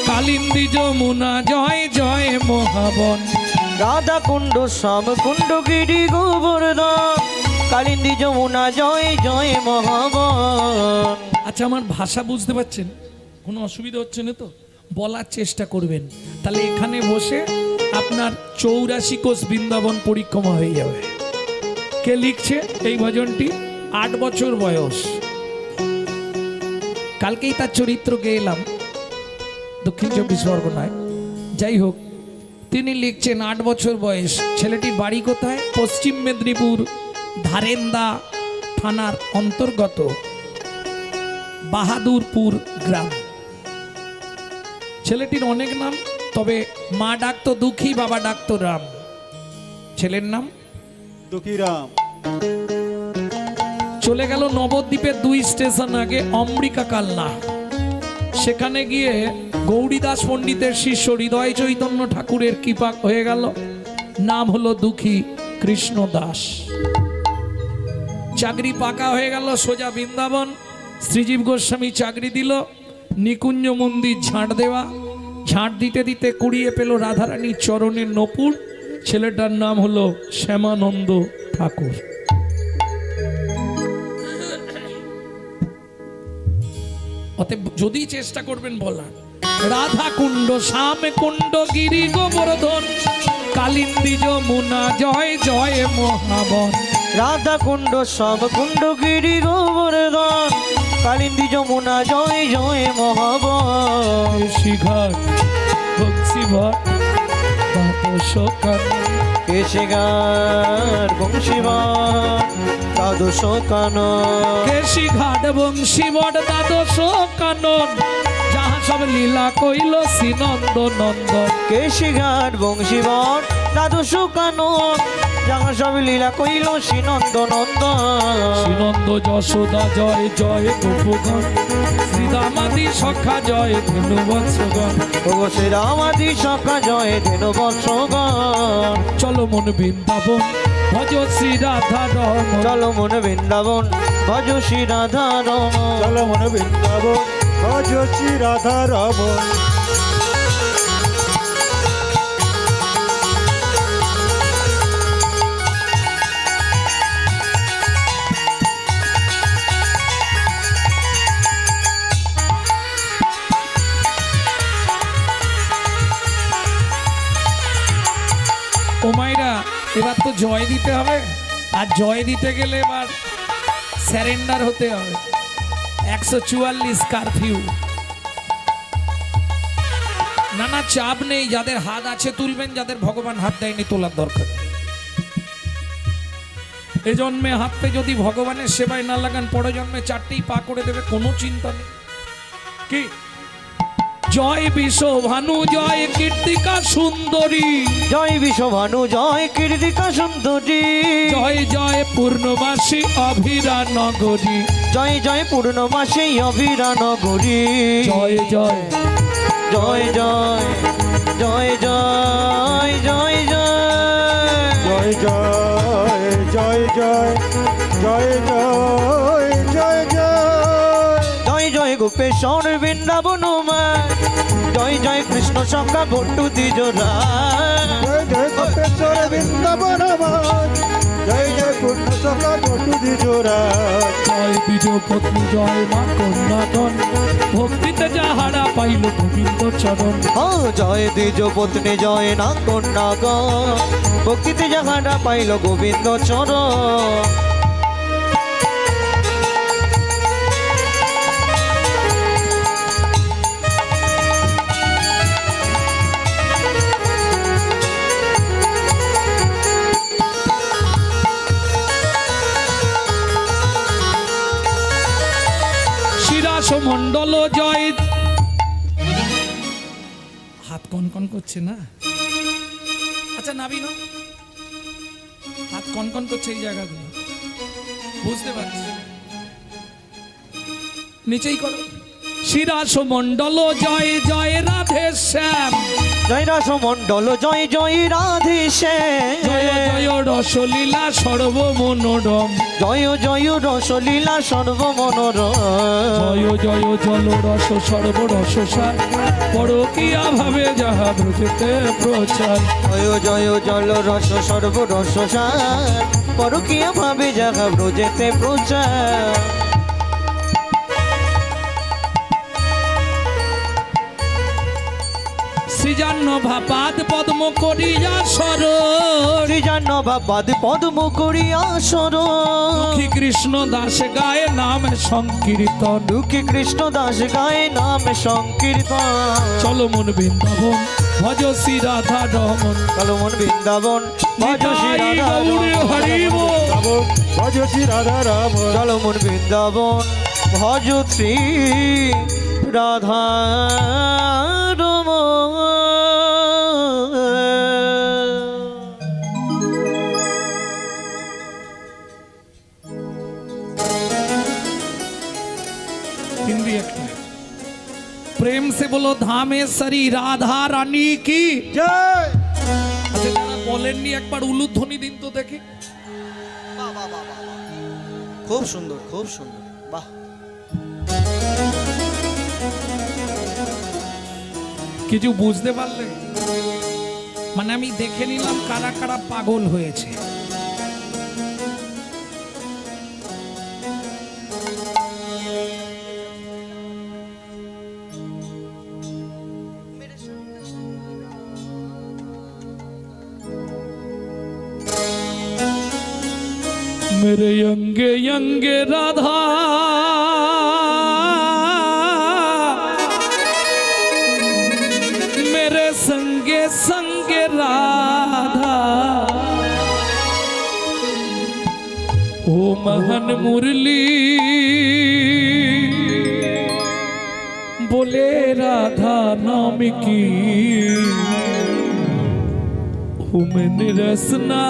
কালিন্দী যমুনা জয় জয় মহাবন। রাধা কুণ্ড শ্যাম কুণ্ড গিরি গোবর্ধন কালিন্দী যমুনা জয় জয় মহাবন। আচ্ছা, আমার ভাষা বুঝতে পারছেন? কোনো অসুবিধা হচ্ছে না তো? বলার চেষ্টা করবেন, তাহলে এখানে বসে আপনার 84 কোষ বৃন্দাবন পরিক্রমা হয়ে যাবে। কে লিখছে এই ভজনটি? 8 বছর বয়স। কালকেই তার চরিত্র গেলাম দক্ষিণ 24 পরগনায়। যাই হোক, তিনি লিখছেন 8 বছর বয়স। ছেলেটির বাড়ি কোথায়? পশ্চিম মেদিনীপুর ধারেন্দা থানার অন্তর্গত বাহাদুরপুর গ্রাম। ছেলেটির অনেক নাম, তবে মা ডাকতো দুঃখী, বাবা ডাকতো রাম। ছেলের নাম দুঃখীরাম। চলে গেল নবদ্বীপের 2 স্টেশন আগে অমৃকা কালনা। সেখানে গিয়ে গৌরীদাস পণ্ডিতের শিষ্য হৃদয় চৈতন্য ঠাকুরের কৃপা হয়ে গেল। নাম হলো দুঃখী কৃষ্ণ দাস। চাকরি পাকা হয়ে গেল, সোজা বৃন্দাবন। শ্রীজীব গোস্বামী চাকরি দিল, নিকুঞ্জ মন্দির ঝাঁট দেওয়া। ঝাঁট দিতে দিতে কুড়িয়ে পেল রাধারানীর চরণের নপুর। ছেলেটার নাম হলো শ্যামানন্দ ঠাকুর। অতএব যদি চেষ্টা করবেন বলার, রাধা কুণ্ড শ্যাম কুণ্ড গিরি গোবর্ধন কালিন্দী যমুনা জয় জয় মহাবন। রাধা কুণ্ড শ্যাম কুণ্ড গিরি গোবর্ধন কালিন্দী যমুনা জয় জয় মহাবন। শিঘাট বংশীভট দ্বাদশ কানন। কেশিগার বংশীবান দ্বাদশ কানন। কেশিঘাট বংশীবট দ্বাদশ কানন যাহা সব লীলা কইল শ্রীনন্দ নন্দন। কেশিঘাট বংশীবান দ্বাদশ কানন যাহা সব লীলা কইল শ্রীনন্দ নন্দন। শ্রীনন্দ যশোদা জয় জয় গোপগণ শ্রীদামাদি সখা জয় ধেনু বৎসগণ। ও শ্রীরামাদি সখা জয় ধেনু বৎসগণ। চলো মন বৃন্দাবন ভজ শ্রী রাধা রমন। চলো মন বৃন্দাবন ভজ শ্রী রাধা রমন। চলো মন বৃন্দাবন ভজ শ্রী রাধা রমন। ও মাইরা, এবার তো জয় দিতে হবে। আর জয় দিতে গেলে এবার স্যারেন্ডার হতে হবে। 144 কারফিউ। না না, চাপ নেই। যাদের হাত আছে তুলবেন, যাদের ভগবান হাত দেয়নি তোলার দরকার নেই। এ জন্মে হাতটা যদি ভগবানের সেবায় না লাগান, পরে জন্মে 4টেই পা করে দেবে, কোনো চিন্তা নেই। কি জয় বিশ্বভানু জয় কীর্তিকা সুন্দরী। জয় বিশ্বভানু জয় কীর্তিকা সুন্দরী। জয় জয় পূর্ণবাসী অভিরা নগরী। জয় জয় পূর্ণমাসী অভিরা নগরী। জয় জয় জয় জয় জয় জয় জয় জয় জয় জয় জয় জয় জয় জয় জয় জয়। জয় জয় গোপেশ্বর বৃন্দাবন মায়। জয় জয় কৃষ্ণ সখা বট্টু দ্বিজরা জয় জয় গোপেশ্বর বৃন্দাবন আমার জয় জয় পূর্ণ সখা বটু দ্বিজরা জয় দ্বিজ পত্নী জয় মা কন্যাতন ভক্তিতে যাহারা পাইল গোবিন্দ চরণ। জয় দ্বিজ পত্নী জয় না কন্যাগণ ভক্তিতে যাহারা পাইল গোবিন্দ চরণ। মন্ডল জয় হাত কনকন করছে না? আচ্ছা নাবি না হাত কনকন করছে এই জায়গাগুলো বুঝতে পারছি, নিচেই করো। শিরাস মন্ডল জয় জয় রাধে শ্যাম জয় রাসমণ্ডল জয় জয় রাধে জয় জয় রসলীলা সর্বমনোরম জয় জয় রসলীলা সর্বমনোরম জয় জয় জল রস সর্বরসার পরকীয়া ভাবে যাহা ব্রজেতে প্রচার। জয় জয় জল রস সর্বরসার পরকীয়া ভাবে যাহা ব্রজেতে প্রচার। সৃজান্নভা পাদ পদ্ম করিয়া সরণ সৃজান্নভা পাদ পদ্ম করিয়া সরণ দুঃখী কৃষ্ণ দাস গায়ে নাম সংকীর্তন দুঃখী কৃষ্ণ দাস গায়ে নাম সংকীর্তন। চলো মন বৃন্দাবন ভজ শ্রী রাধা রমন চলো মন বৃন্দাবন ভজ শ্রী নিতাই রাধা গৌরে রমণ। হরি বল। ভজ শ্রী রাধা রাম চলো মন বৃন্দাবন ভজ শ্রী রাধা রমণ। हिंदी একটা प्रेम से बोलो धामेश्वरी राधा रानी की। জয় আচ্ছা যারা বলেননি একবার উলুধ্বনি দিন তো দেখি। খুব সুন্দর খুব সুন্দর বাহ। কিছু বুঝতে পারলে? মানে আমি দেখে নিলাম কারা কারা পাগল হয়েছে। मेरे यंगे यंगे राधा मेरे संगे संगे राधा ओ महन मुरली बोले राधा नाम की ओ मैंने रसना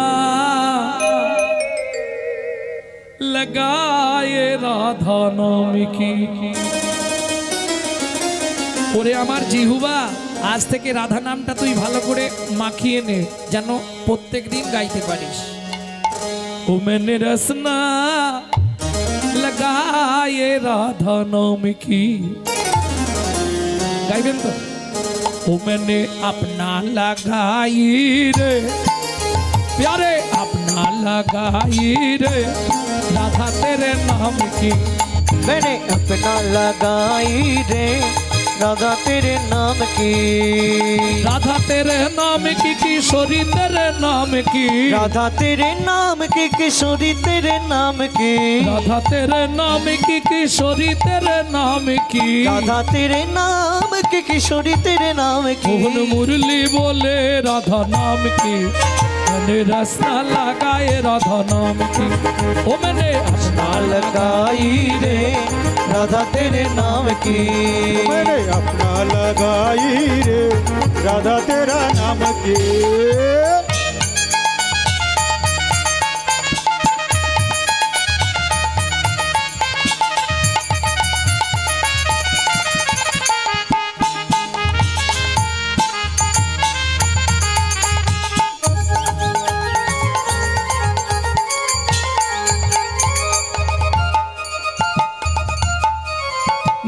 लगाए राधा नाम की। ওরে আমার জিহুবা আজ থেকে রাধা নামটা তুই ভালো করে মাখিয়ে নে যেন প্রত্যেকদিন গাইতে পারিস। ও मैंने रसना लगाए राधा नाम की গাইবেন তো? ও मैंने अपना लगाई रे प्यारे अपना लगाई रे राधा तेरे नाम की। मैंने अपना लगाई रे राधा तेरे नाम की। राधा तेरे नाम की किशोरी तेरे नाम की। राधा तेरे नाम की किशोरी तेरे नाम की। राधा तेरे नाम की किशोरी तेरे नाम की। राधा तेरे नाम की किशोरी तेरे नाम की। मोहन मुरली बोले राधा नाम की मैंने रसना लगाए राधा नाम की। ओ मैंने रसना लगाई रे राधा तेरे नाम की। मैंने अपना लगाई रे राधा तेरा नाम की।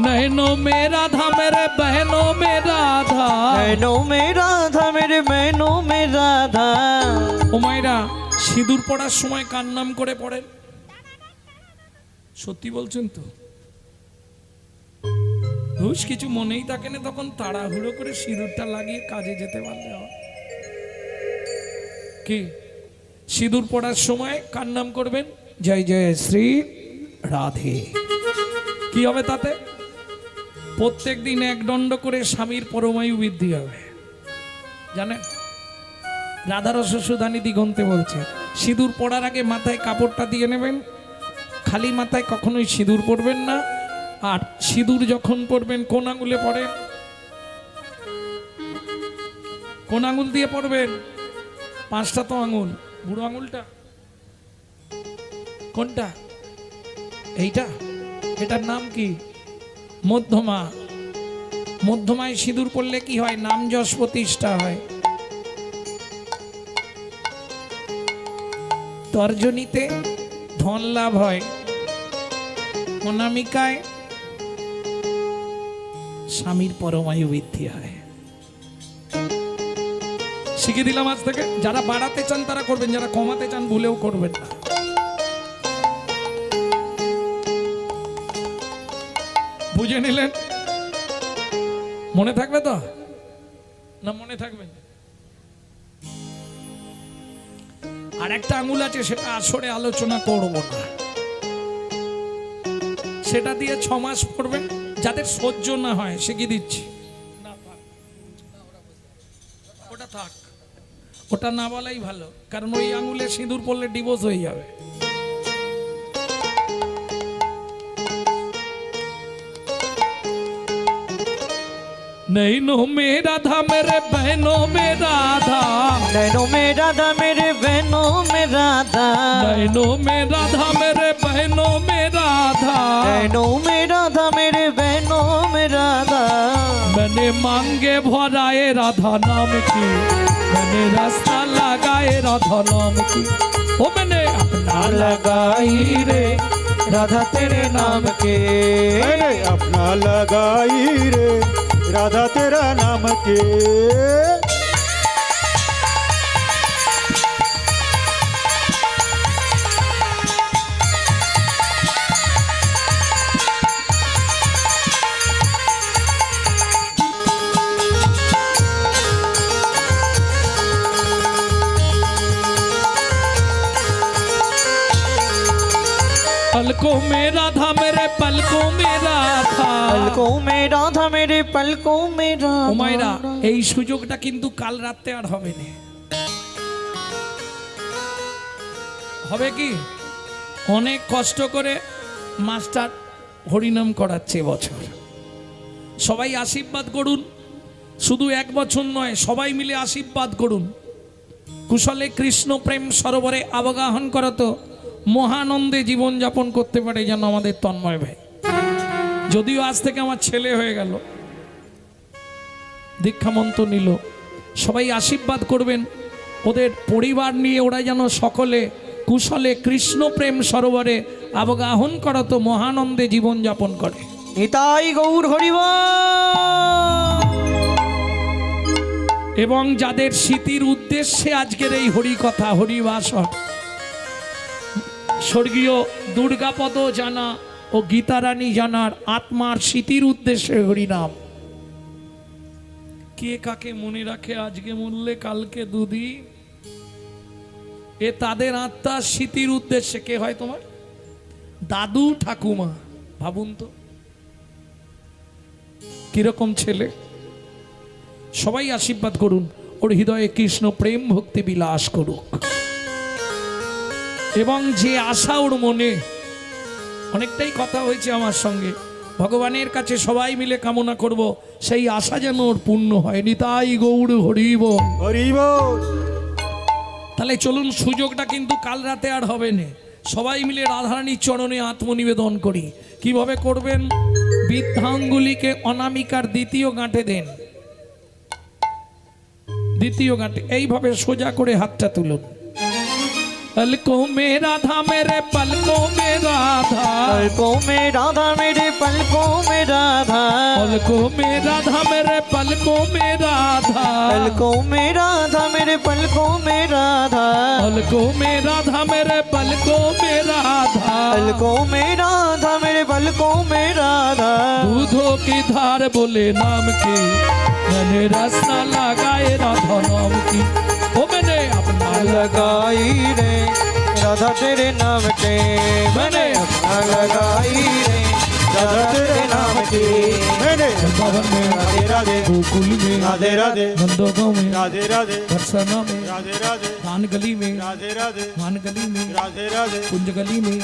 नैनों में राधा मेरे बहनों में राधा मैनो में राधा मेरे मैनो में राधा। ও মায়েরা সিঁদুর পড়ার সময় কার নাম করে পড়েন? সত্যি বলছেন তো? হুশ কিছু মনেই থাকে না, তখন তাড়াহুড়ো করে সিঁদুরটা লাগিয়ে কাজে যেতে পারলে হয়। কি সিঁদুর পড়ার সময় কার নাম করবেন? জয় জয় শ্রী রাধে। কি হবে তাতে? প্রত্যেক দিন এক দণ্ড করে স্বামীর পরমায়ু বৃদ্ধি হবে। জানেন রাধারস সুধানি দিগন্তে বলছে সিঁদুর পড়ার আগে মাথায় কাপড়টা দিয়ে নেবেন, খালি মাথায় কখনোই সিঁদুর পরবেন না। আর সিঁদুর যখন পরবেন কোন আঙুলে পড়েন? কোন আঙুল দিয়ে পড়বেন? 5টা তো আঙুল, বুড়ো আঙুলটা কোনটা? এইটা, এটার নাম কি? মধ্যমা। মধ্যমায় সিঁদুর পড়লে কি হয়? নাম যশ প্রতিষ্ঠা হয়। তর্জনীতে ধন লাভ হয়, অনামিকায় স্বামীর পরমায়ু বৃদ্ধি হয়। শিখিয়ে দিলাম আজ থেকে। যারা বাড়াতে চান তারা করবেন, যারা কমাতে চান ভুলেও করবেন না। বুঝে নিলেন? মনে থাকবে তো না? মনে থাকবে। আর একটা আঙুল আছে, সেটা আসরে আলোচনা করব না। সেটা দিয়ে 6 মাস পড়বেন। যাদের সহ্য না হয় শিখিয়ে দিচ্ছি। ওটা থাক, ওটা না বলাই ভালো, কারণ ওই আঙুলে সিঁদুর পড়লে ডিভোর্স হয়ে যাবে। नैनो में राधा मेरे बहनों में राधा, नैनो में राधा मेरे बहनों में राधा, नैनो में राधा मेरे बहनों में राधा, नैनो में राधा मेरे बहनों में राधा। मैंने मांगे भराए राधा नाम की, मैंने रास्ता लगाए राधा नाम की। ओ मैंने अपना लगाई रे राधा तेरे नाम के, मैंने अपना लगाई रे राधा तेरा नाम के। पलकों में राधा मेरे पलकों में राधा, पलकों में राधा मेरे पलकों में राधा। ও মায়েরা এই সুযোগটা কিন্তু কাল রাতে আর হবে না। হবে কি? অনেক কষ্ট করে মাস্টার হরিনাম করাচ্ছে বছর। সবাই আশীর্বাদ করুন, শুধু 1 বছর নয়, সবাই মিলে আশীর্বাদ করুন। কুশলে কৃষ্ণ প্রেম সরোবরে আবগাহন করত মহানন্দে জীবন যাপন করতে পারে যেন আমাদের তন্ময় ভাই। যদিও আজ থেকে আমার ছেলে হয়ে গেল, দীক্ষামন্ত্র নিল, সবাই আশীর্বাদ করবেন ওদের পরিবার নিয়ে ওরা যেন সকলে কুশলে কৃষ্ণ প্রেম সরোবরে আবগাহন করত মহানন্দে জীবন যাপন করে। নিতাই গৌর হরিবল। এবং যাদের স্মৃতির উদ্দেশ্যে আজকের এই হরিকথা হরিবাসর, স্বর্গীয় দুর্গাপদ জানা ও গীতারানী জানার আত্মার স্মৃতির উদ্দেশ্যে হরিনাম। কে কাকে মনে রাখে আজকে মরলে কালকে দুদিন, এ তাদের আত্মার স্মৃতির উদ্দেশ্যে। কে হয় তোমার? দাদু ঠাকুমা। ভাবুন তো কিরকম ছেলে। সবাই আশীর্বাদ করুন ওর হৃদয়ে কৃষ্ণ প্রেম ভক্তি বিলাস করুক। এবং যে আশা ওর মনে, অনেকটাই কথা হয়েছে আমার সঙ্গে, ভগবানের কাছে সবাই মিলে কামনা করব সেই আশা যেন ওর পূর্ণ হয়। নিতাই গৌর হরিবল হরিবল। তাহলে চলুন, সুযোগটা কিন্তু কাল রাতে আর হবে না। সবাই মিলে রাধারানীর চরণে আত্মনিবেদন করি। কিভাবে করবেন? বৃদ্ধাঙ্গুলিকে অনামিকার দ্বিতীয় গাঁটে দেন, দ্বিতীয় গাঁটে এইভাবে সোজা করে হাতটা তুলুন। पलकों में राधा मेरे पलकों में राधा, पलकों में राधा मेरे पलकों में राधा, पलकों में राधा मेरे पलकों में राधा, पलकों में राधा मेरे पलकों में राधा पलकों में राधा मेरे पलकों में राधा पलकों में राधा मेरे पलकों में राधा दूधों की धार बोले नाम की मैंने रसना लगाए राधा नाम की वो मैंने अपना लगाई रे राधा तेरे नाम के मैंने अपना लगाई रे राधा तेरे नाम की मैंने वृंदावन में राधे राधे गोकुल में राधे राधे नंदोगांव में राधे राधे बरसाना में राधे राधे धान गली में राधे राधे मान गली में राधे राधे कुंज गली में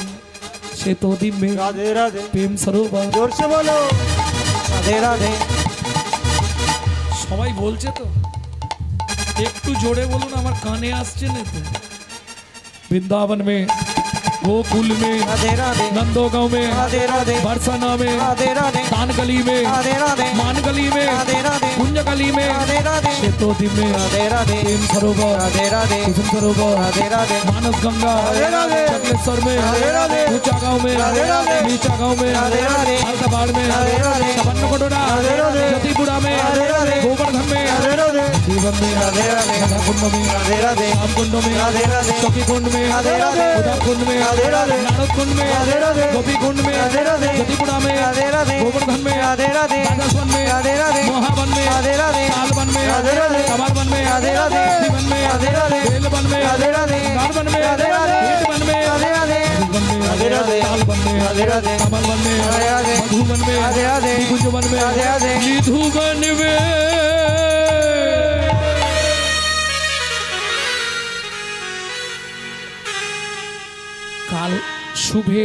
शेतोदी में राधे राधे प्रेम सरोवर जोर से बोलो राधे राधे সবাই বলছে তো একটু জোরে বলুন আমার কানে আসছে না তো বৃন্দাবন में गोकुल में राधे राधे नंदोगांव में राधे राधे बरसाना में राधे राधे दान गली में राधे राधे मान गली में राधे राधे कुंज गली में राधे राधे शेतोदी में राधे राधे प्रेम सरोवर राधे राधे कुसुम सरोवर राधे राधे मानस गंगा राधे राधे चकलेश्वर में राधे राधे ऊंचा गांव में राधे राधे नीचा गांव में राधे राधे हल्दाबाड़ में राधे राधे सवर्ण कोटोरा राधे राधे जतीपुरा में राधे राधे गोवर्धन में राधे राधे जीवन में राधे राधे कुंड में राधे राधे राम कुंड में राधे राधे चौकी कुंड में राधे राधे उदा कुंड में राधे राधे नारद कुंड में राधे राधे गोपी कुंड में राधे राधे जतीपुरा में राधे राधे गोवर्धन में राधे राधे राजस्वन में राधे राधे मोहावन में राधे राधे तालवन में राधे राधे कमलवन में राधे राधे शिवन में राधे राधे बेलवन में राधे राधे गारवन में राधे राधे ईटवन में राधे राधे वन में राधे राधे तालवन में राधे राधे कमलवन में राधे राधे मधुवन में राधे राधे कुंजवन में राधे राधे निधुवन में काल सुबह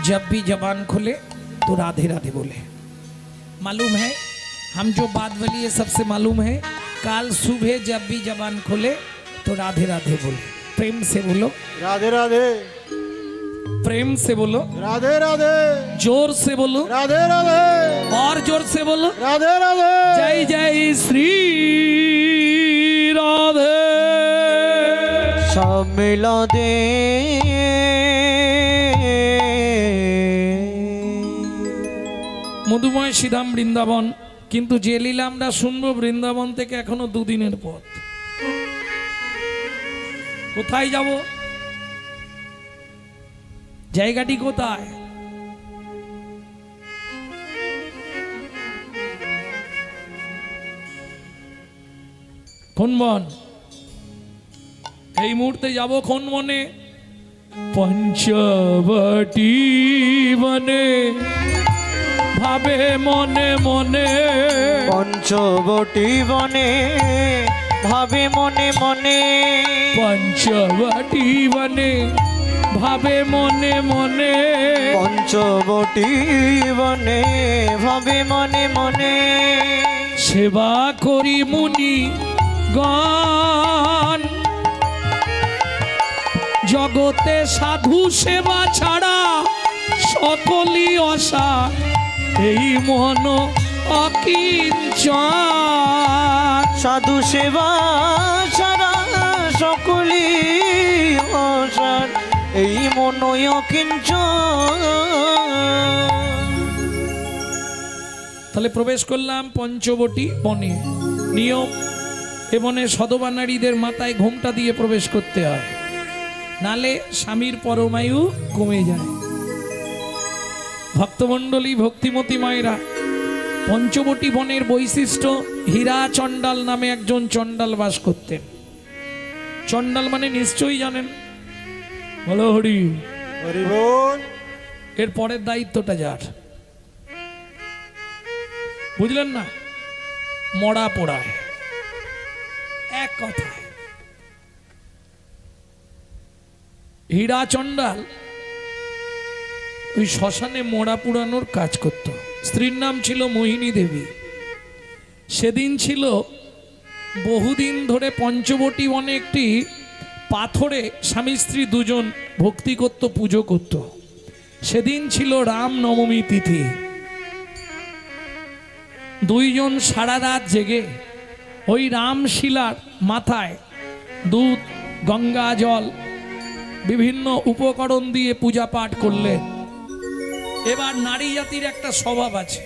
जब भी जबान खुले तो राधे राधे बोले। मालूम है हम जो बात बोली है सबसे मालूम है। काल सुबह जब भी जबान खुले तो राधे राधे बोले। प्रेम से बोलो, राधे राधे प्रेम से बोलो, राधे राधे जोर से बोलो राधे राधे और जोर से बोलो। राधे राधे जय जय श्री राधे। सब मिला दे মধুময় শ্রীধাম বৃন্দাবন, কিন্তু যে লীলা আমরা শুনবো বৃন্দাবন থেকে এখনো দুদিনের পথ। কোথায় যাব? জায়গাটি কোথায়? কোন বন? এই মুহূর্তে যাব কোন বনে? পঞ্চবটি বনে ভাবে মনে মনে। পঞ্চবটি বনে ভাবে মনে মনে পঞ্চবটি বনে ভাবে মনে মনে। পঞ্চবটি বনে ভাবে মনে মনে সেবা করি মুনি গণ, জগতে সাধু সেবা ছাড়া সকলই অসার, এই মন অকিঞ্চন। সাধু সেবা সারা সকলি অসার, এই মনয় কিঞ্চন। তাহলে প্রবেশ করলাম পঞ্চবটি বনে। নিয়ম, এ বনে সধবা নারীদের মাথায় ঘোমটা দিয়ে প্রবেশ করতে হয়, নালে স্বামীর পরমায়ু কমে যায়। ভক্তমণ্ডলী, ভক্তিমতী মায়েরা, পঞ্চবটি বনের বৈশিষ্ট্য, হীরা চণ্ডাল নামে একজন চণ্ডাল বাস করতেন। চণ্ডাল মানে নিশ্চয়ই জানেন, বলো হরি। হরি বল এর পরের দায়িত্বটা যার, বুঝলেন না? মরা পোড়ায়, এক কথায়। হীরা চণ্ডাল ওই শ্মশানে মোড়া পুরানোর কাজ করত। স্ত্রীর নাম ছিল মোহিনী দেবী। সেদিন ছিল বহুদিন ধরে পঞ্চবটি বনে একটি পাথরে স্বামী স্ত্রী দুজন ভক্তি করত, পুজো করত। সেদিন ছিল রাম নবমী তিথি। দুইজন সারা রাত জেগে ওই রামশিলার মাথায় দুধ, গঙ্গা জল, বিভিন্ন উপকরণ দিয়ে পূজা পাঠ করলেন। এবার নারী জাতির একটা স্বভাব আছে,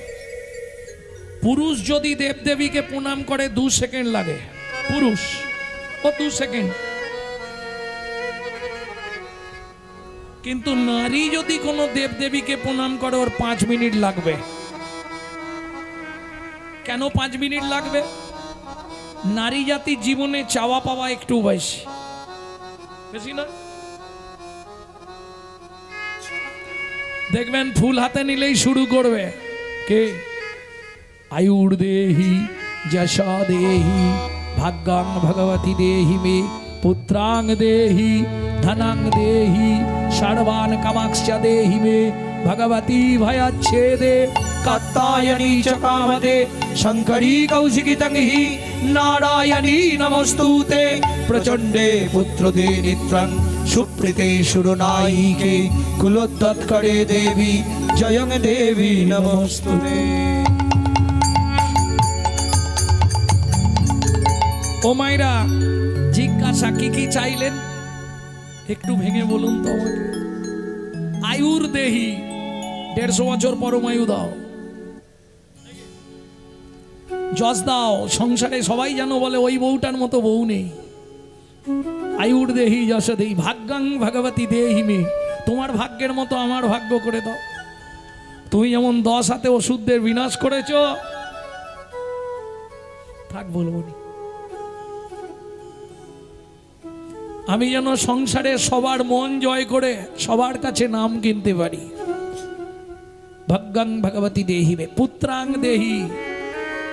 পুরুষ যদি দেবদেবীকে প্রণাম করে 2 সেকেন্ড লাগে, পুরুষ, ও 2 সেকেন্ড। কিন্তু নারী যদি কোনো দেবদেবীকে প্রণাম করে ওর 5 মিনিট লাগবে। কেন 5 মিনিট লাগবে? নারী জাতির জীবনে চাওয়া পাওয়া একটু বেশি, বেশি না? দেখবেন ফুল হাতে নিলেই শুরু করবে কে, আয়ুর দেহি যশা দেহি ভাগ্যাং ভগবতী দেহি মে পুত্রাং দেহি ধনাং দেহি সর্বান কামাক্ষ দেহি মে ভগবতী ভয়াচ্ছেদে কাত্যায়নী চ কামদে শঙ্করী কৌশিকী তংহি নারায়ণী নমস্তুতে প্রচণ্ডে পুত্রদে নিত্যং সুপ্রীতে সুরনায়িকে কুলোদ্যৎকরে দেবী জয়ং দেবী নমস্তুতে। ও মাইরা, জিজ্ঞাসা কি কি চাইলেন একটু ভেঙে বলুন তো আমাকে। আয়ুর দেহি, 150 বছর পরমায়ু দাও, যশ দাও। সংসারে সবাই যেন বলে ওই বউটার মতো বউ নেই। আয়ুর দেহি যশ দেহি ভাগ্যাং ভগবতী দেহি মে, তোমার ভাগ্যের মতো আমার ভাগ্য করে দাও। তুমি যেমন 10 হাতে ওষুধদের বিনাশ করেছ, থাক বলবো নি। আমি যেন সংসারে সবার মন জয় করে সবার কাছে নাম কিনতে পারি। ভাগ্যাং ভগবতী দেহি মে পুত্রাং দেহি,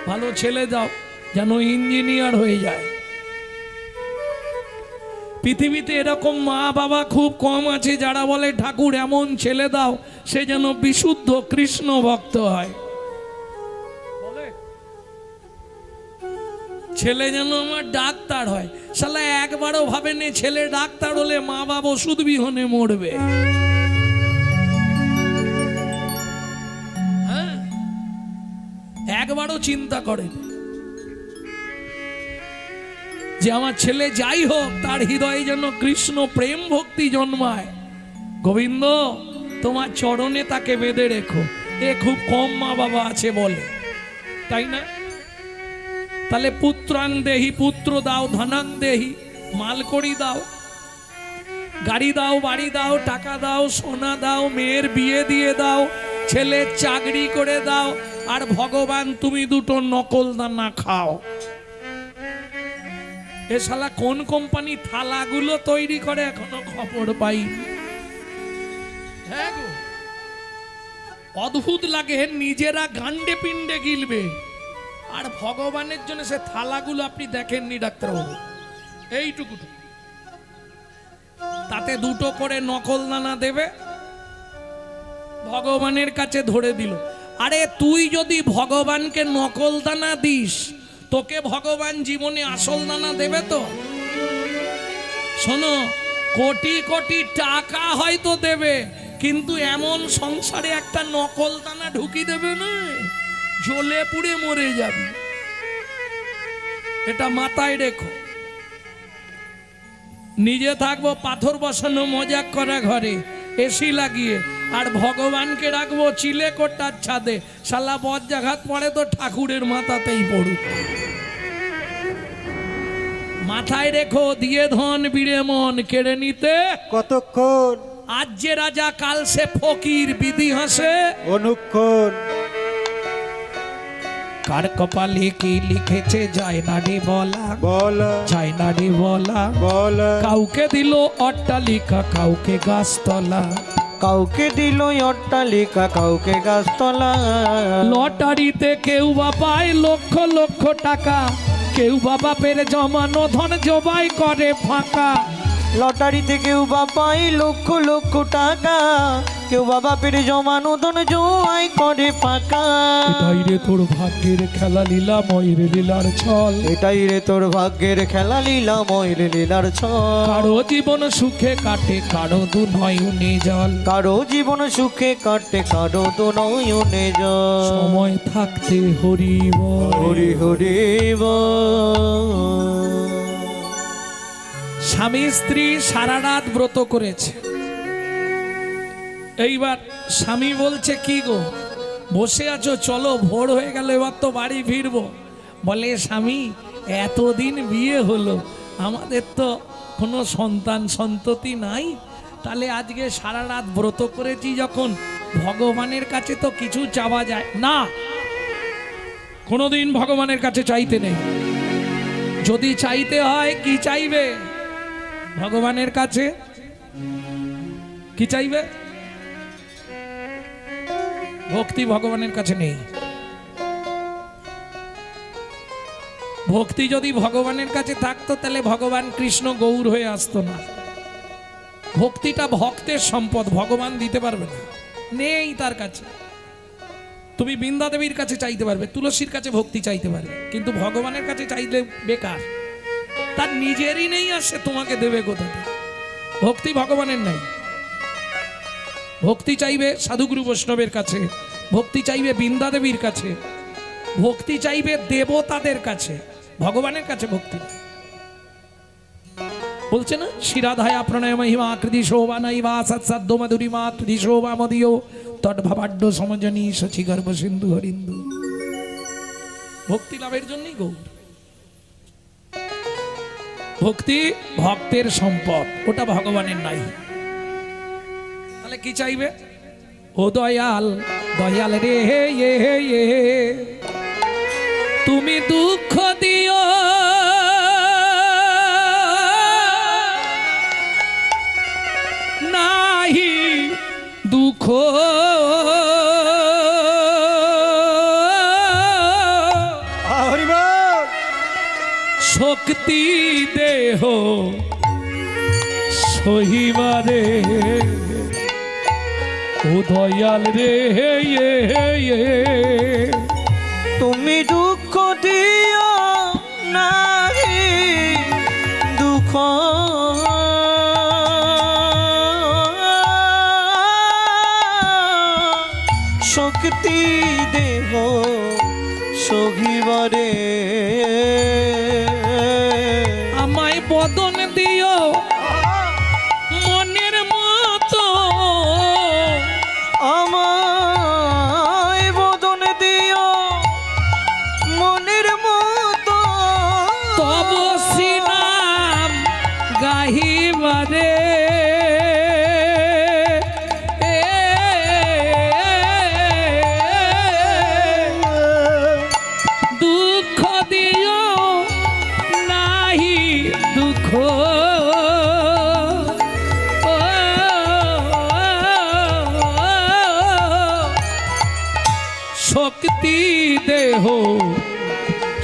ভালো ছেলে দাও যেন ইঞ্জিনিয়ার হয়ে যায়। পৃথিবীতে এরকম মা বাবা খুব কম আছে যারা বলে ঠাকুর এমন ছেলে দাও সে যেন বিশুদ্ধ কৃষ্ণ ভক্ত হয়। বলে ছেলে যেন আমার ডাক্তার হয়। শালা একবারও ভাবেনি ছেলে ডাক্তার হলে মা বাবা ওষুধ বিহনে মরবে। হ্যাঁ, একবারও চিন্তা করেন যে আমার ছেলে যাই হোক তার হৃদয়ে যেন কৃষ্ণ প্রেম ভক্তি জন্মায়। গোবিন্দ তোমার চরণে তাকে বেঁধে রেখো, এ খুব কম মা বাবা আছে বলে, তাই না? তাহলে পুত্রাং দেহি, পুত্র দাও, ধনাং দেহি, মালকড়ি দাও, গাড়ি দাও, বাড়ি দাও, টাকা দাও, সোনা দাও, মেয়ের বিয়ে দিয়ে দাও, ছেলের চাকরি করে দাও, আর ভগবান তুমি 2টো নকল দানা খাও। এ শালা কোন কোম্পানি থালাগুলো তৈরি করে এখনো খবর পাই। হ্যাঁ গো, অদ্ভুত লাগে, নিজেরা গান্ডে পিণ্ডে গিলবে আর ভগবানের জন্য সে থালাগুলো আপনি দেখেননি ডাক্তারবাবু, এইটুকু, তাতে 2টো করে নকল দানা দেবে, ভগবানের কাছে ধরে দিল। আরে তুই যদি ভগবানকে নকল দানা দিস, তোকে ভগবান জীবনে আসল দানা দেবে তো? শোনো, কোটি কোটি টাকা হয়তো দেবে, কিন্তু এমন সংসারে একটা নকল দানা ঢুকি দেবে না, জ্বলে পুড়ে মরে যাবে। এটা মাথায় রেখো। নিজে থাকবো পাথর বসানো মজাক করা ঘরে, এসি লাগিয়ে, আর ভগবানকে রাখবো চিলে কোটার ছাদে। শালা বজ্রাঘাত পড়ে তো ঠাকুরের মাথাতেই পড়ুক। মাথায় রেখো, দিয়ে ধন বিড়ে মন কেড়ে নিতে কতক্ষণ, আজ যে রাজা কাল সে ফকির, বিধি হাসে অনুক্ষণ। কার কপালে কি লিখেছে যায় না রে বলা, বলা যায় না রে বলা। বলা, কাউকে দিল অট্টালিকা, কাউকে গাছতলা, কাউকে দিল অট্টালিকা, কাউকে গাছতলা। লটারিতে কেউ বা পায় লক্ষ লক্ষ টাকা, কেউ বা বাপের জমানো ধন জবাই করে ফাঁকা। লটারিতে কেউ বা পায় লক্ষ লক্ষ টাকা, কেউ বা বাপের জমানো ধন জোয়াই করে ফাঁকা। এটাই রে তোর ভাগ্যের খেলা, লীলা ময়ের লীলার ছল। এটাই রে তোর ভাগ্যের খেলা, লীলা ময়ের লীলার ছল। কারো জীবন সুখে কাটে, কারো দু নয়নে জল। কারো জীবন সুখে কাটে, কারো তো নয়নে জল। সময় থাকতে হরি বল। হরি হরি বল। স্বামী স্ত্রী সারা রাত ব্রত করেছে, এইবার স্বামী বলছে কি গো বসে আছো, চলো ভোর হয়ে গেল, এবার তো বাড়ি ফিরবো। বলে স্বামী এতদিন বিয়ে হলো, আমাদের তো কোনো সন্তান সন্ততি নাই, তাহলে আজকে সারা রাত ব্রত করেছি যখন, ভগবানের কাছে তো কিছু চাওয়া যায় না। কোনোদিন ভগবানের কাছে চাইতে নেই। যদি চাইতে হয় কি চাইবে ভগবানের কাছে? কি চাইবে? ভক্তি ভগবানের কাছে নেই। ভক্তি যদি ভগবানের কাছে থাকতো তাহলে ভগবান কৃষ্ণ গৌর হয়ে আসতো না। ভক্তিটা ভক্তের সম্পদ, ভগবান দিতে পারবে না, নেই তার কাছে। তুমি বৃন্দা দেবীর কাছে চাইতে পারবে, তুলসীর কাছে ভক্তি চাইতে পারবে, কিন্তু ভগবানের কাছে চাইলে বেকার, তার নিজেরই নেই, আর সে তোমাকে দেবে কোথা থেকে? ভক্তি ভগবানের নাই। ভক্তি চাইবে সাধুগুরু বৈষ্ণবের কাছে, ভক্তি চাইবে বৃন্দা দেবীর কাছে, ভক্তি চাইবে দেবতাদের কাছে, ভগবানের কাছে ভক্তি নেই। বলছে না, শিরাধায়া প্রণয় মহিমা আকৃতি শোভা নাইবা সৎসাধ্য মধুরিমা আকৃতি শোভা মদিও তদ্ভাবাড্য সমজনী শচী গর্ভ সিন্ধু হরিন্দু। ভক্তি লাভের জন্যই গৌর। ভক্তি ভক্তের সম্পদ, ওটা ভগবানের নাই। তাহলে কি চাইবে? ও দয়াল, দয়াল রে হে, তুমি দুঃখ দিও নাহি, দুঃখ হরিবল। শক্তি দেহ সহিবারে, ও দয়াল রে তুমি দুঃখ দিও নাহি, দুঃখ শক্তি দেহ সহিবারে, আমায় বদন দিও মনের মতো, আমায় বদন দিও মনের মতো, তব শ্রীনাম গাহিবারে, দুঃখ দিও নাহি, দুঃখ শক্তি দেহ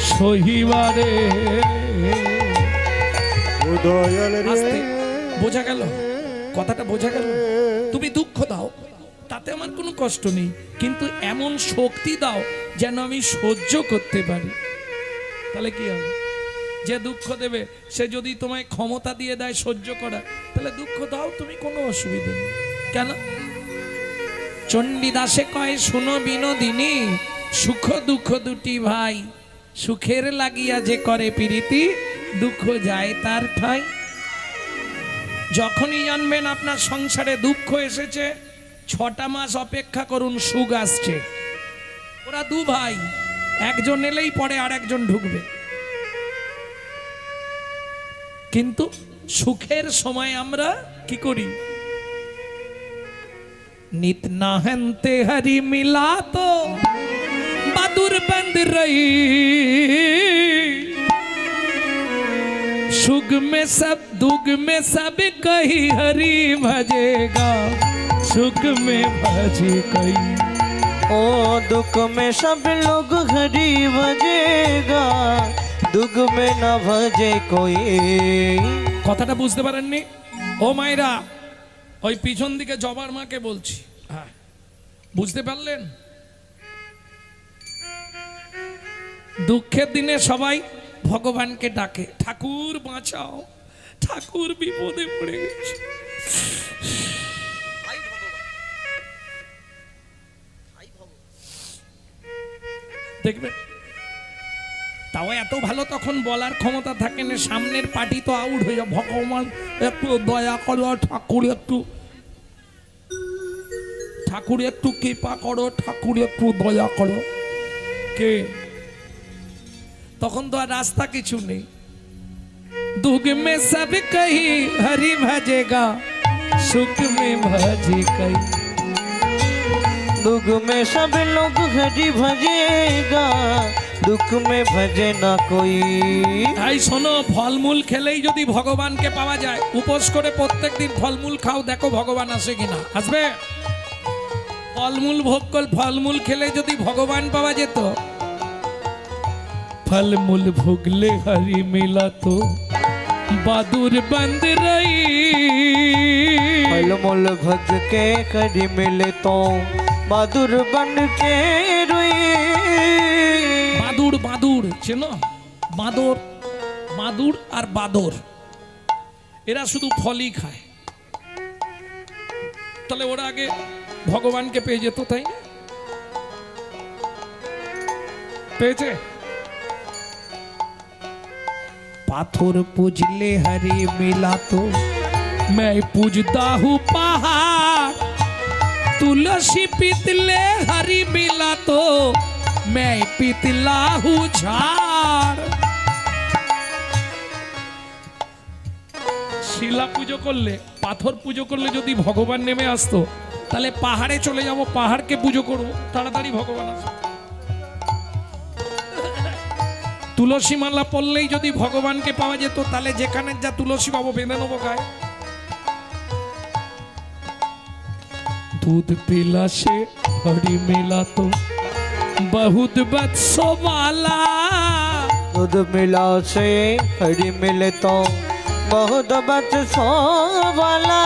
সহিবারে। ও দয়াল রে। আস্তে, বোঝা গেল কথাটা? বোঝা গেল? তুমি দুঃখ দাও, তাতে আমার কোনো কষ্ট নেই, কিন্তু এমন শক্তি দাও যেন আমি সহ্য করতে পারি। তাহলে কি হবে? যে দুঃখ দেবে সে যদি তোমায় ক্ষমতা দিয়ে দেয় সহ্য করা, তাহলে দুঃখ দাও, তুমি কোনো অসুবিধা নেই। কেন? চণ্ডীদাসে কয়, শুনো বিনোদিনী, সুখ দুঃখ দুটি ভাই, সুখের লাগিয়া যে করে প্রীতি, দুঃখ যায় তার ঠাই। যখনই জানবেন আপনার সংসারে দুঃখ এসেছে, 6টা মাস অপেক্ষা করুন, সুখ আসছে। ওরা দু ভাই, একজন এলেই পরে আর একজন ঢুকবে, কিন্তু সুখের সময় আমরা কি করি? नित नाहनते हरि मिला तो बहादुर बंद रही, सुख में सब दुख में सब कही हरि भजेगा, सुख में भजे कही। ओ दुख में सब लोग हरि भजेगा, दुख में न भजे कोई। কথাটা বুঝতে পারেননি? ও মায়েরা, ওই পিছন দিকে জবার মাকে বলছি, হ্যাঁ বুঝতে পারলেন? দুঃখের দিনে সবাই ভগবানকে ডাকে, ঠাকুর বাঁচাও, ঠাকুর বিপদে পড়ে গেছে। দেখবেন, তাও এত ভালো তখন বলার ক্ষমতা থাকে না, সামনের পার্টি তো আউট হয়ে যায়, ভগবান একটু দয়া করো, ঠাকুর একটু, ঠাকুর একটু কৃপা করো, ঠাকুর একটু দয়া করো। কে? তখন তো আর রাস্তা কিছু নেই। दुख में सब कही हरि भजेगा, सुख में भजे कई। दुख में सब लोग हरि भजेगा, दुख में भजे ना कोई। তাই শোনো, ফলমূল খেলেই যদি ভগবানকে পাওয়া যায়, উপোস করে প্রত্যেকদিন ফলমূল খাও, দেখো ভগবান আসে কিনা। আসবে? ফলমূল ভোগ কর, ফলমূল খেলে যদি ভগবান পাওয়া যেত। फलमूल भोगले हरि मिला तो बहादुर बंद रही। फलमूल भज के हरि मिले तो बहादुर बन के रोई। বাদুর, বাদুর চেনো? বাদর, বাদুর আর বাদর, এরা শুধু ফলই খায়। তাহলে ওরা আগে ভগবানকে পেয়ে যেত, তাই না? পেয়েছে? पाथर पूजले हरि मिला तो मैं पूजता हूँ पहाड़। तुलसी पीतले हरि मिला तो मैं पीतला हूँ झाड़। শিলা পুজো করলে, পাথর পুজো করলে যদি ভগবান নেমে আসতো, তাহলে পাহাড়ে চলে যাব, পাহাড়কে পুজো করবো, তাড়াতাড়ি ভগবান আসবে। তুলসী মালা পড়লেই যদি ভগবানকে পাওয়া যেত, তাহলে যেখানে যা তুলসী পাবো বেঁধে নেবো গায়ে। दूध पिला से हरि मिला तो बहुत बत्सो वाला। दूध मिला से हरि मिले तो बहुत बत्सो वाला।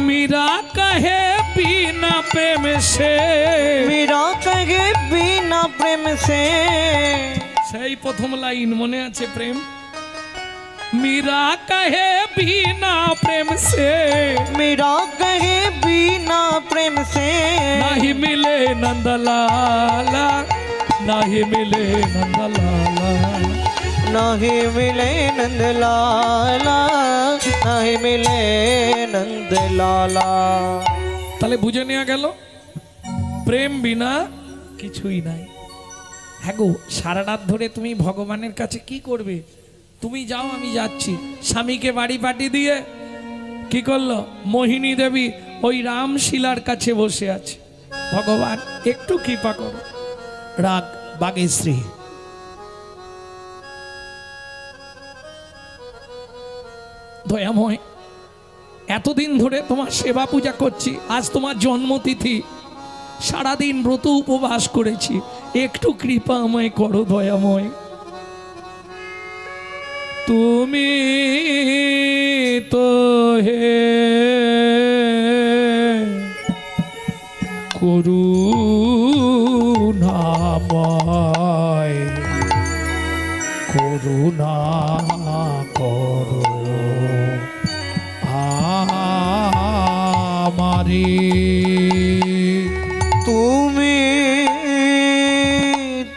मीरा कहे बिना प्रेम से, मीरा कहे बिना प्रेम से। সেই প্রথম লাইন মনে আছে? প্রেম। मीरा कहे बिना प्रेम से, मीरा कहे बिना प्रेम से। नहीं मिले नंदलाला, नहीं मिले नंदलाला। नहीं मिले नंदलाला, नहीं मिले नंदलाला। তাহলে বুঝে নেওয়া গেল প্রেম বিনা কিছুই নাই। হ্যাঁ গো, সারা রাত ধরে তুমি ভগবানের কাছে কি করবে? তুমি যাও, আমি যাচ্ছি। স্বামীকে বাড়ি পাঠিয়ে দিয়ে কি করলো? মোহিনী দেবী ওই রামশিলার কাছে বসে আছে। ভগবান একটু কৃপা করো। রাগ বাগেশ্রী, দয়াময়, এতদিন ধরে তোমার সেবা পূজা করছি, আজ তোমার জন্মতিথি, সারাদিন ব্রত উপবাস করেছি, একটু কৃপা আমায় করো দয়াময়। তুমি তো হে করুণাময়, করুণা করো আমারে। তুমি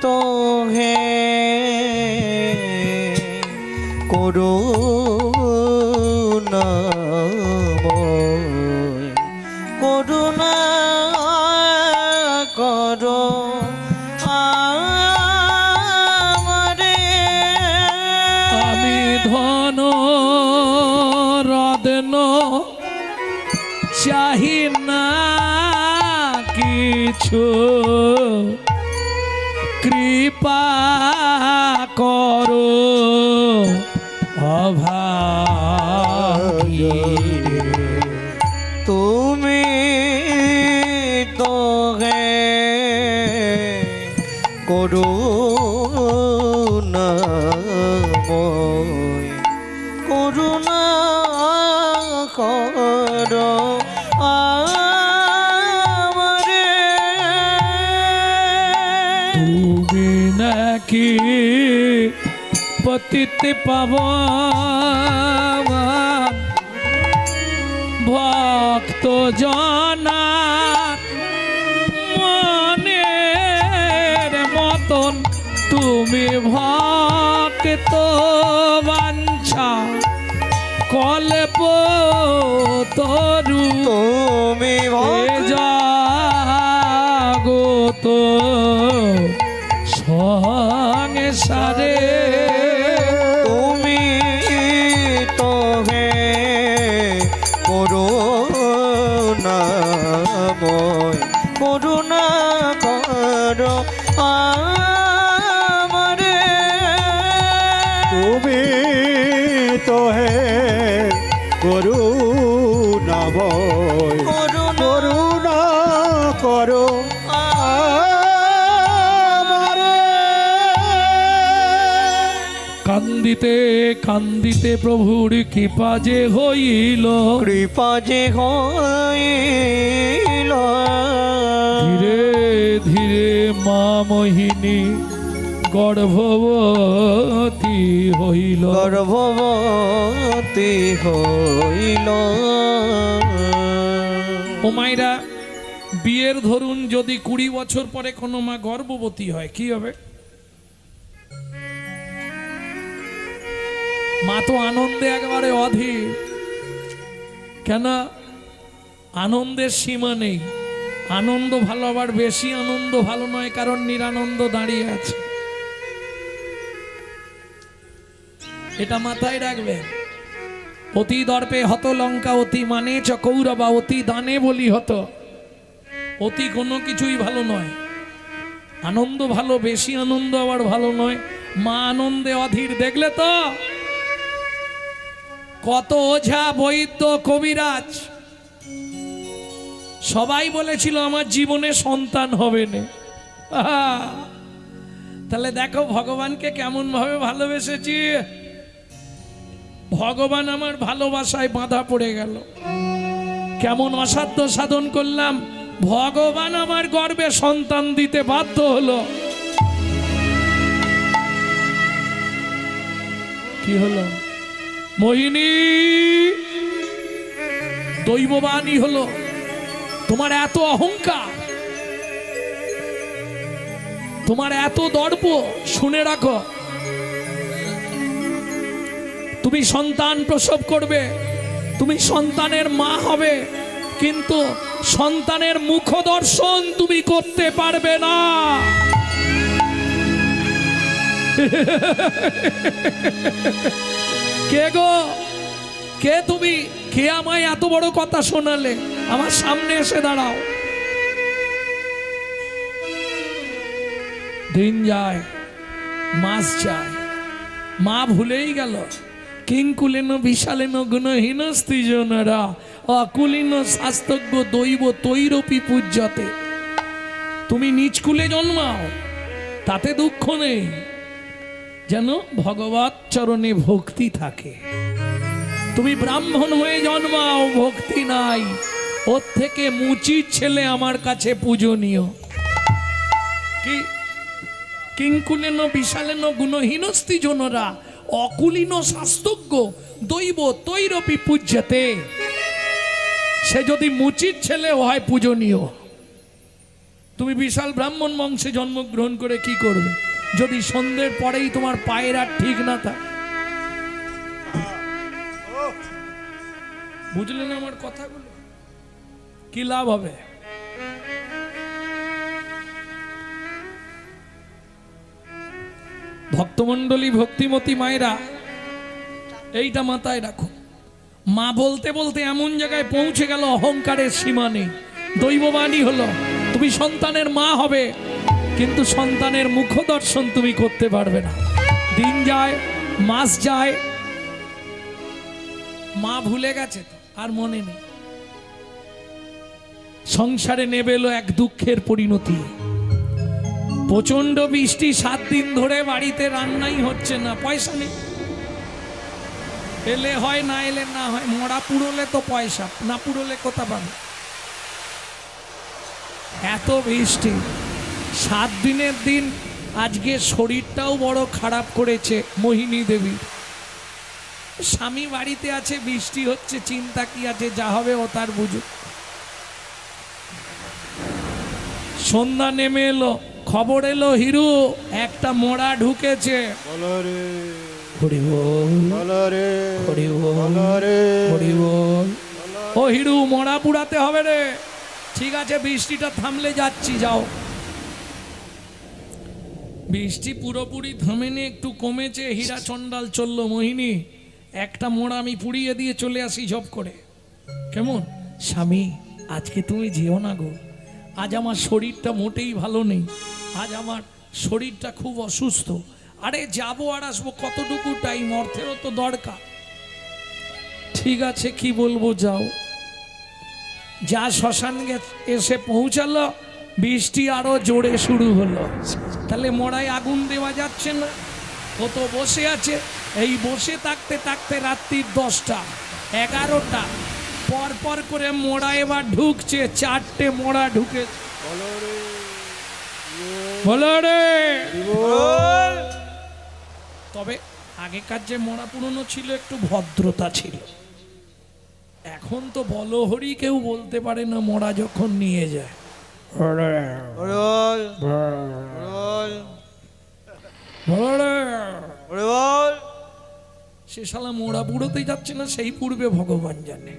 তো হে করুণাময়, করুণা করো আমারে। আমি ধন রত্ন চাহি না কিছু, কৃপা করো অভাগী। তুমি তো হে করুণাময়, করুণা করো আমারে। তুমি নাকি পতিত পাবন ভক্ত জনা মনের মতন, তুমি ভক্ত বাঞ্ছা কল্প তরু। তুমি জাগত সংসার তুমি তো হে করুণাময়, করুণা করো আমারে। কান্দিতে কান্দিতে প্রভুর কৃপা যে হইল, কৃপা যে হইল, ধীরে ধীরে মা মোহিনী গর্ভবতী হইল। গর্ভবতী হইল। ও মায়েরা, বিয়ের ধরুন যদি 20 বছর পরে কোনো মা গর্ভবতী হয় কি হবে? মা তো আনন্দে একেবারে অধীর। কেন? আনন্দের সীমা নেই। আনন্দ ভালো, আবার বেশি আনন্দ ভালো নয়, কারণ নিরানন্দ দাঁড়িয়ে আছে। এটা মাথায় রাখবেন। অতি দর্পে হত লঙ্কা, অতি মানে চ কৌরবা, অতি দানে বলি হত। অতি কোনো কিছুই ভালো নয়। আনন্দ ভালো, বেশি আনন্দ আবার ভালো নয়। মা আনন্দে অধীর। দেখলে তো কত ওঝা, বৈদ্য, কবিরাজ সবাই বলেছিল আমার জীবনে সন্তান হবে না। তাহলে দেখো ভগবানকে কেমন ভাবে ভালোবেসেছি। ভগবান আমার ভালোবাসায় বাঁধা পড়ে গেল। কেমন অসাধ্য সাধন করলাম, ভগবান আমার গর্ভে সন্তান দিতে বাধ্য হলো। কি হলো? মোহিনী দৈববাণী হলো। তোমার এত অহংকার, তোমার এত দর্প, শুনে রাখো। তুমি সন্তান প্রসব করবে, তুমি সন্তানের মা হবে, কিন্তু সন্তানের মুখ দর্শন তুমি করতে পারবে না। কে গো? কে তুমি? কে আমায় এত বড় কথা শোনালে? আমার সামনে এসে দাঁড়াও। দিন যায়, মাস যায়, মা ভুলেই গেল। কিংকুলেন বিশালেন গুণহীন স্ত্রীজনরা, অকুলীন শাস্তজ্ঞ দৈব তৈরপি পূজ্যতে। তুমি নিচকুলে জন্মাও, তাতে দুঃখ নেই, যেন ভগবত চরণে ভক্তি থাকে। তুমি ব্রাহ্মণ হয়ে জন্মাও, ভক্তি নাই, ওর থেকে মুচির ছেলে আমার কাছে পূজনীয়। কি? কিংকুলেন বিশালেন গুণহীন স্ত্রীজনরা, অকুলীন শাস্তজ্ঞ দৈব তৈরপি পূজ্যতে। সে যদি মুচির ছেলে হয় পূজনীয়। তুমি বিশাল ব্রাহ্মণ বংশে জন্মগ্রহণ করে কি করবে যদি সন্ধ্যের পরেই তোমার পায়ের আর ঠিক না থাকে? বুঝলেন আমার কথাগুলো? কি লাভ হবে? ভক্তমণ্ডলী, ভক্তিমতী মায়েরা, এইটা মাথায় রাখো। মা বলতে বলতে এমন জায়গায় পৌঁছে গেল, অহংকারের সীমা নেই। দৈববাণী হলো তুমি সন্তানের মা হবে, কিন্তু সন্তানের মুখ দর্শন তুমি করতে পারবে না। দিন যায়, মাস যায়, মা ভুলে গেছে, আর মনে নেই। সংসারে নেমে এলো এক দুঃখের পরিণতি। প্রচন্ড বৃষ্টি, 7 দিন ধরে বাড়িতে রান্নাই হচ্ছে না, পয়সা নেই। এলে হয়, না এলে না হয়। মরা পুরোলে তো পয়সা, না পুরোলে কোথা পাবে? এত বৃষ্টি, 7 দিনের দিন। আজকে শরীরটাও বড় খারাপ করেছে মোহিনী দেবী। স্বামী বাড়িতে আছে, বৃষ্টি হচ্ছে, চিন্তা কি আছে, যা হবে ও তার বুঝুক। সন্ধ্যা নেমে এলো, খবর এলো হিরু একটা মোড়া ঢুকেছে। হরি বল, হরি বল, হরি বল। ও হিরু, মোড়া পুড়াতে হবে রে। ঠিক আছে, বৃষ্টিটা থামলে যাচ্ছি, যাও। বৃষ্টি পুরোপুরি থামেনি, একটু কমেছে। হীরা চন্ডাল চললো, মোহিনী একটা মোড়া আমি পুড়িয়ে দিয়ে চলে আসি ঝপ করে। কেমন? স্বামী, আজকে তুমি যেও না গো, আজ আমার শরীরটা মোটেই ভালো নেই, আজ আমার শরীরটা খুব অসুস্থ, আরে যাবো আর আসবো, কতটুকু টাইম, অর্থেরও তো দরকার। ঠিক আছে কি বলবো, যাও। যা শ্মশান এসে পৌঁছালো, বৃষ্টি আরো জোরে শুরু হলো। তাহলে মোড়ায় আগুন দেওয়া যাচ্ছে না, ও তো বসে আছে। এই বসে থাকতে থাকতে রাত্রির 10টা 11টা পর পর করে মোড়া এবার ঢুকছে, 4টে মোড়া ঢুকেছে। বলো রে। তবে আগেকার যে মোড়া পুরনো ছিল একটু ভদ্রতা ছিল, এখন তো বলহরি কেউ বলতে পারে না মোড়া যখন নিয়ে যায়। সে শালা মোড়া বুড়োতে যাচ্ছে না, সেই পূর্বে ভগবান জানে।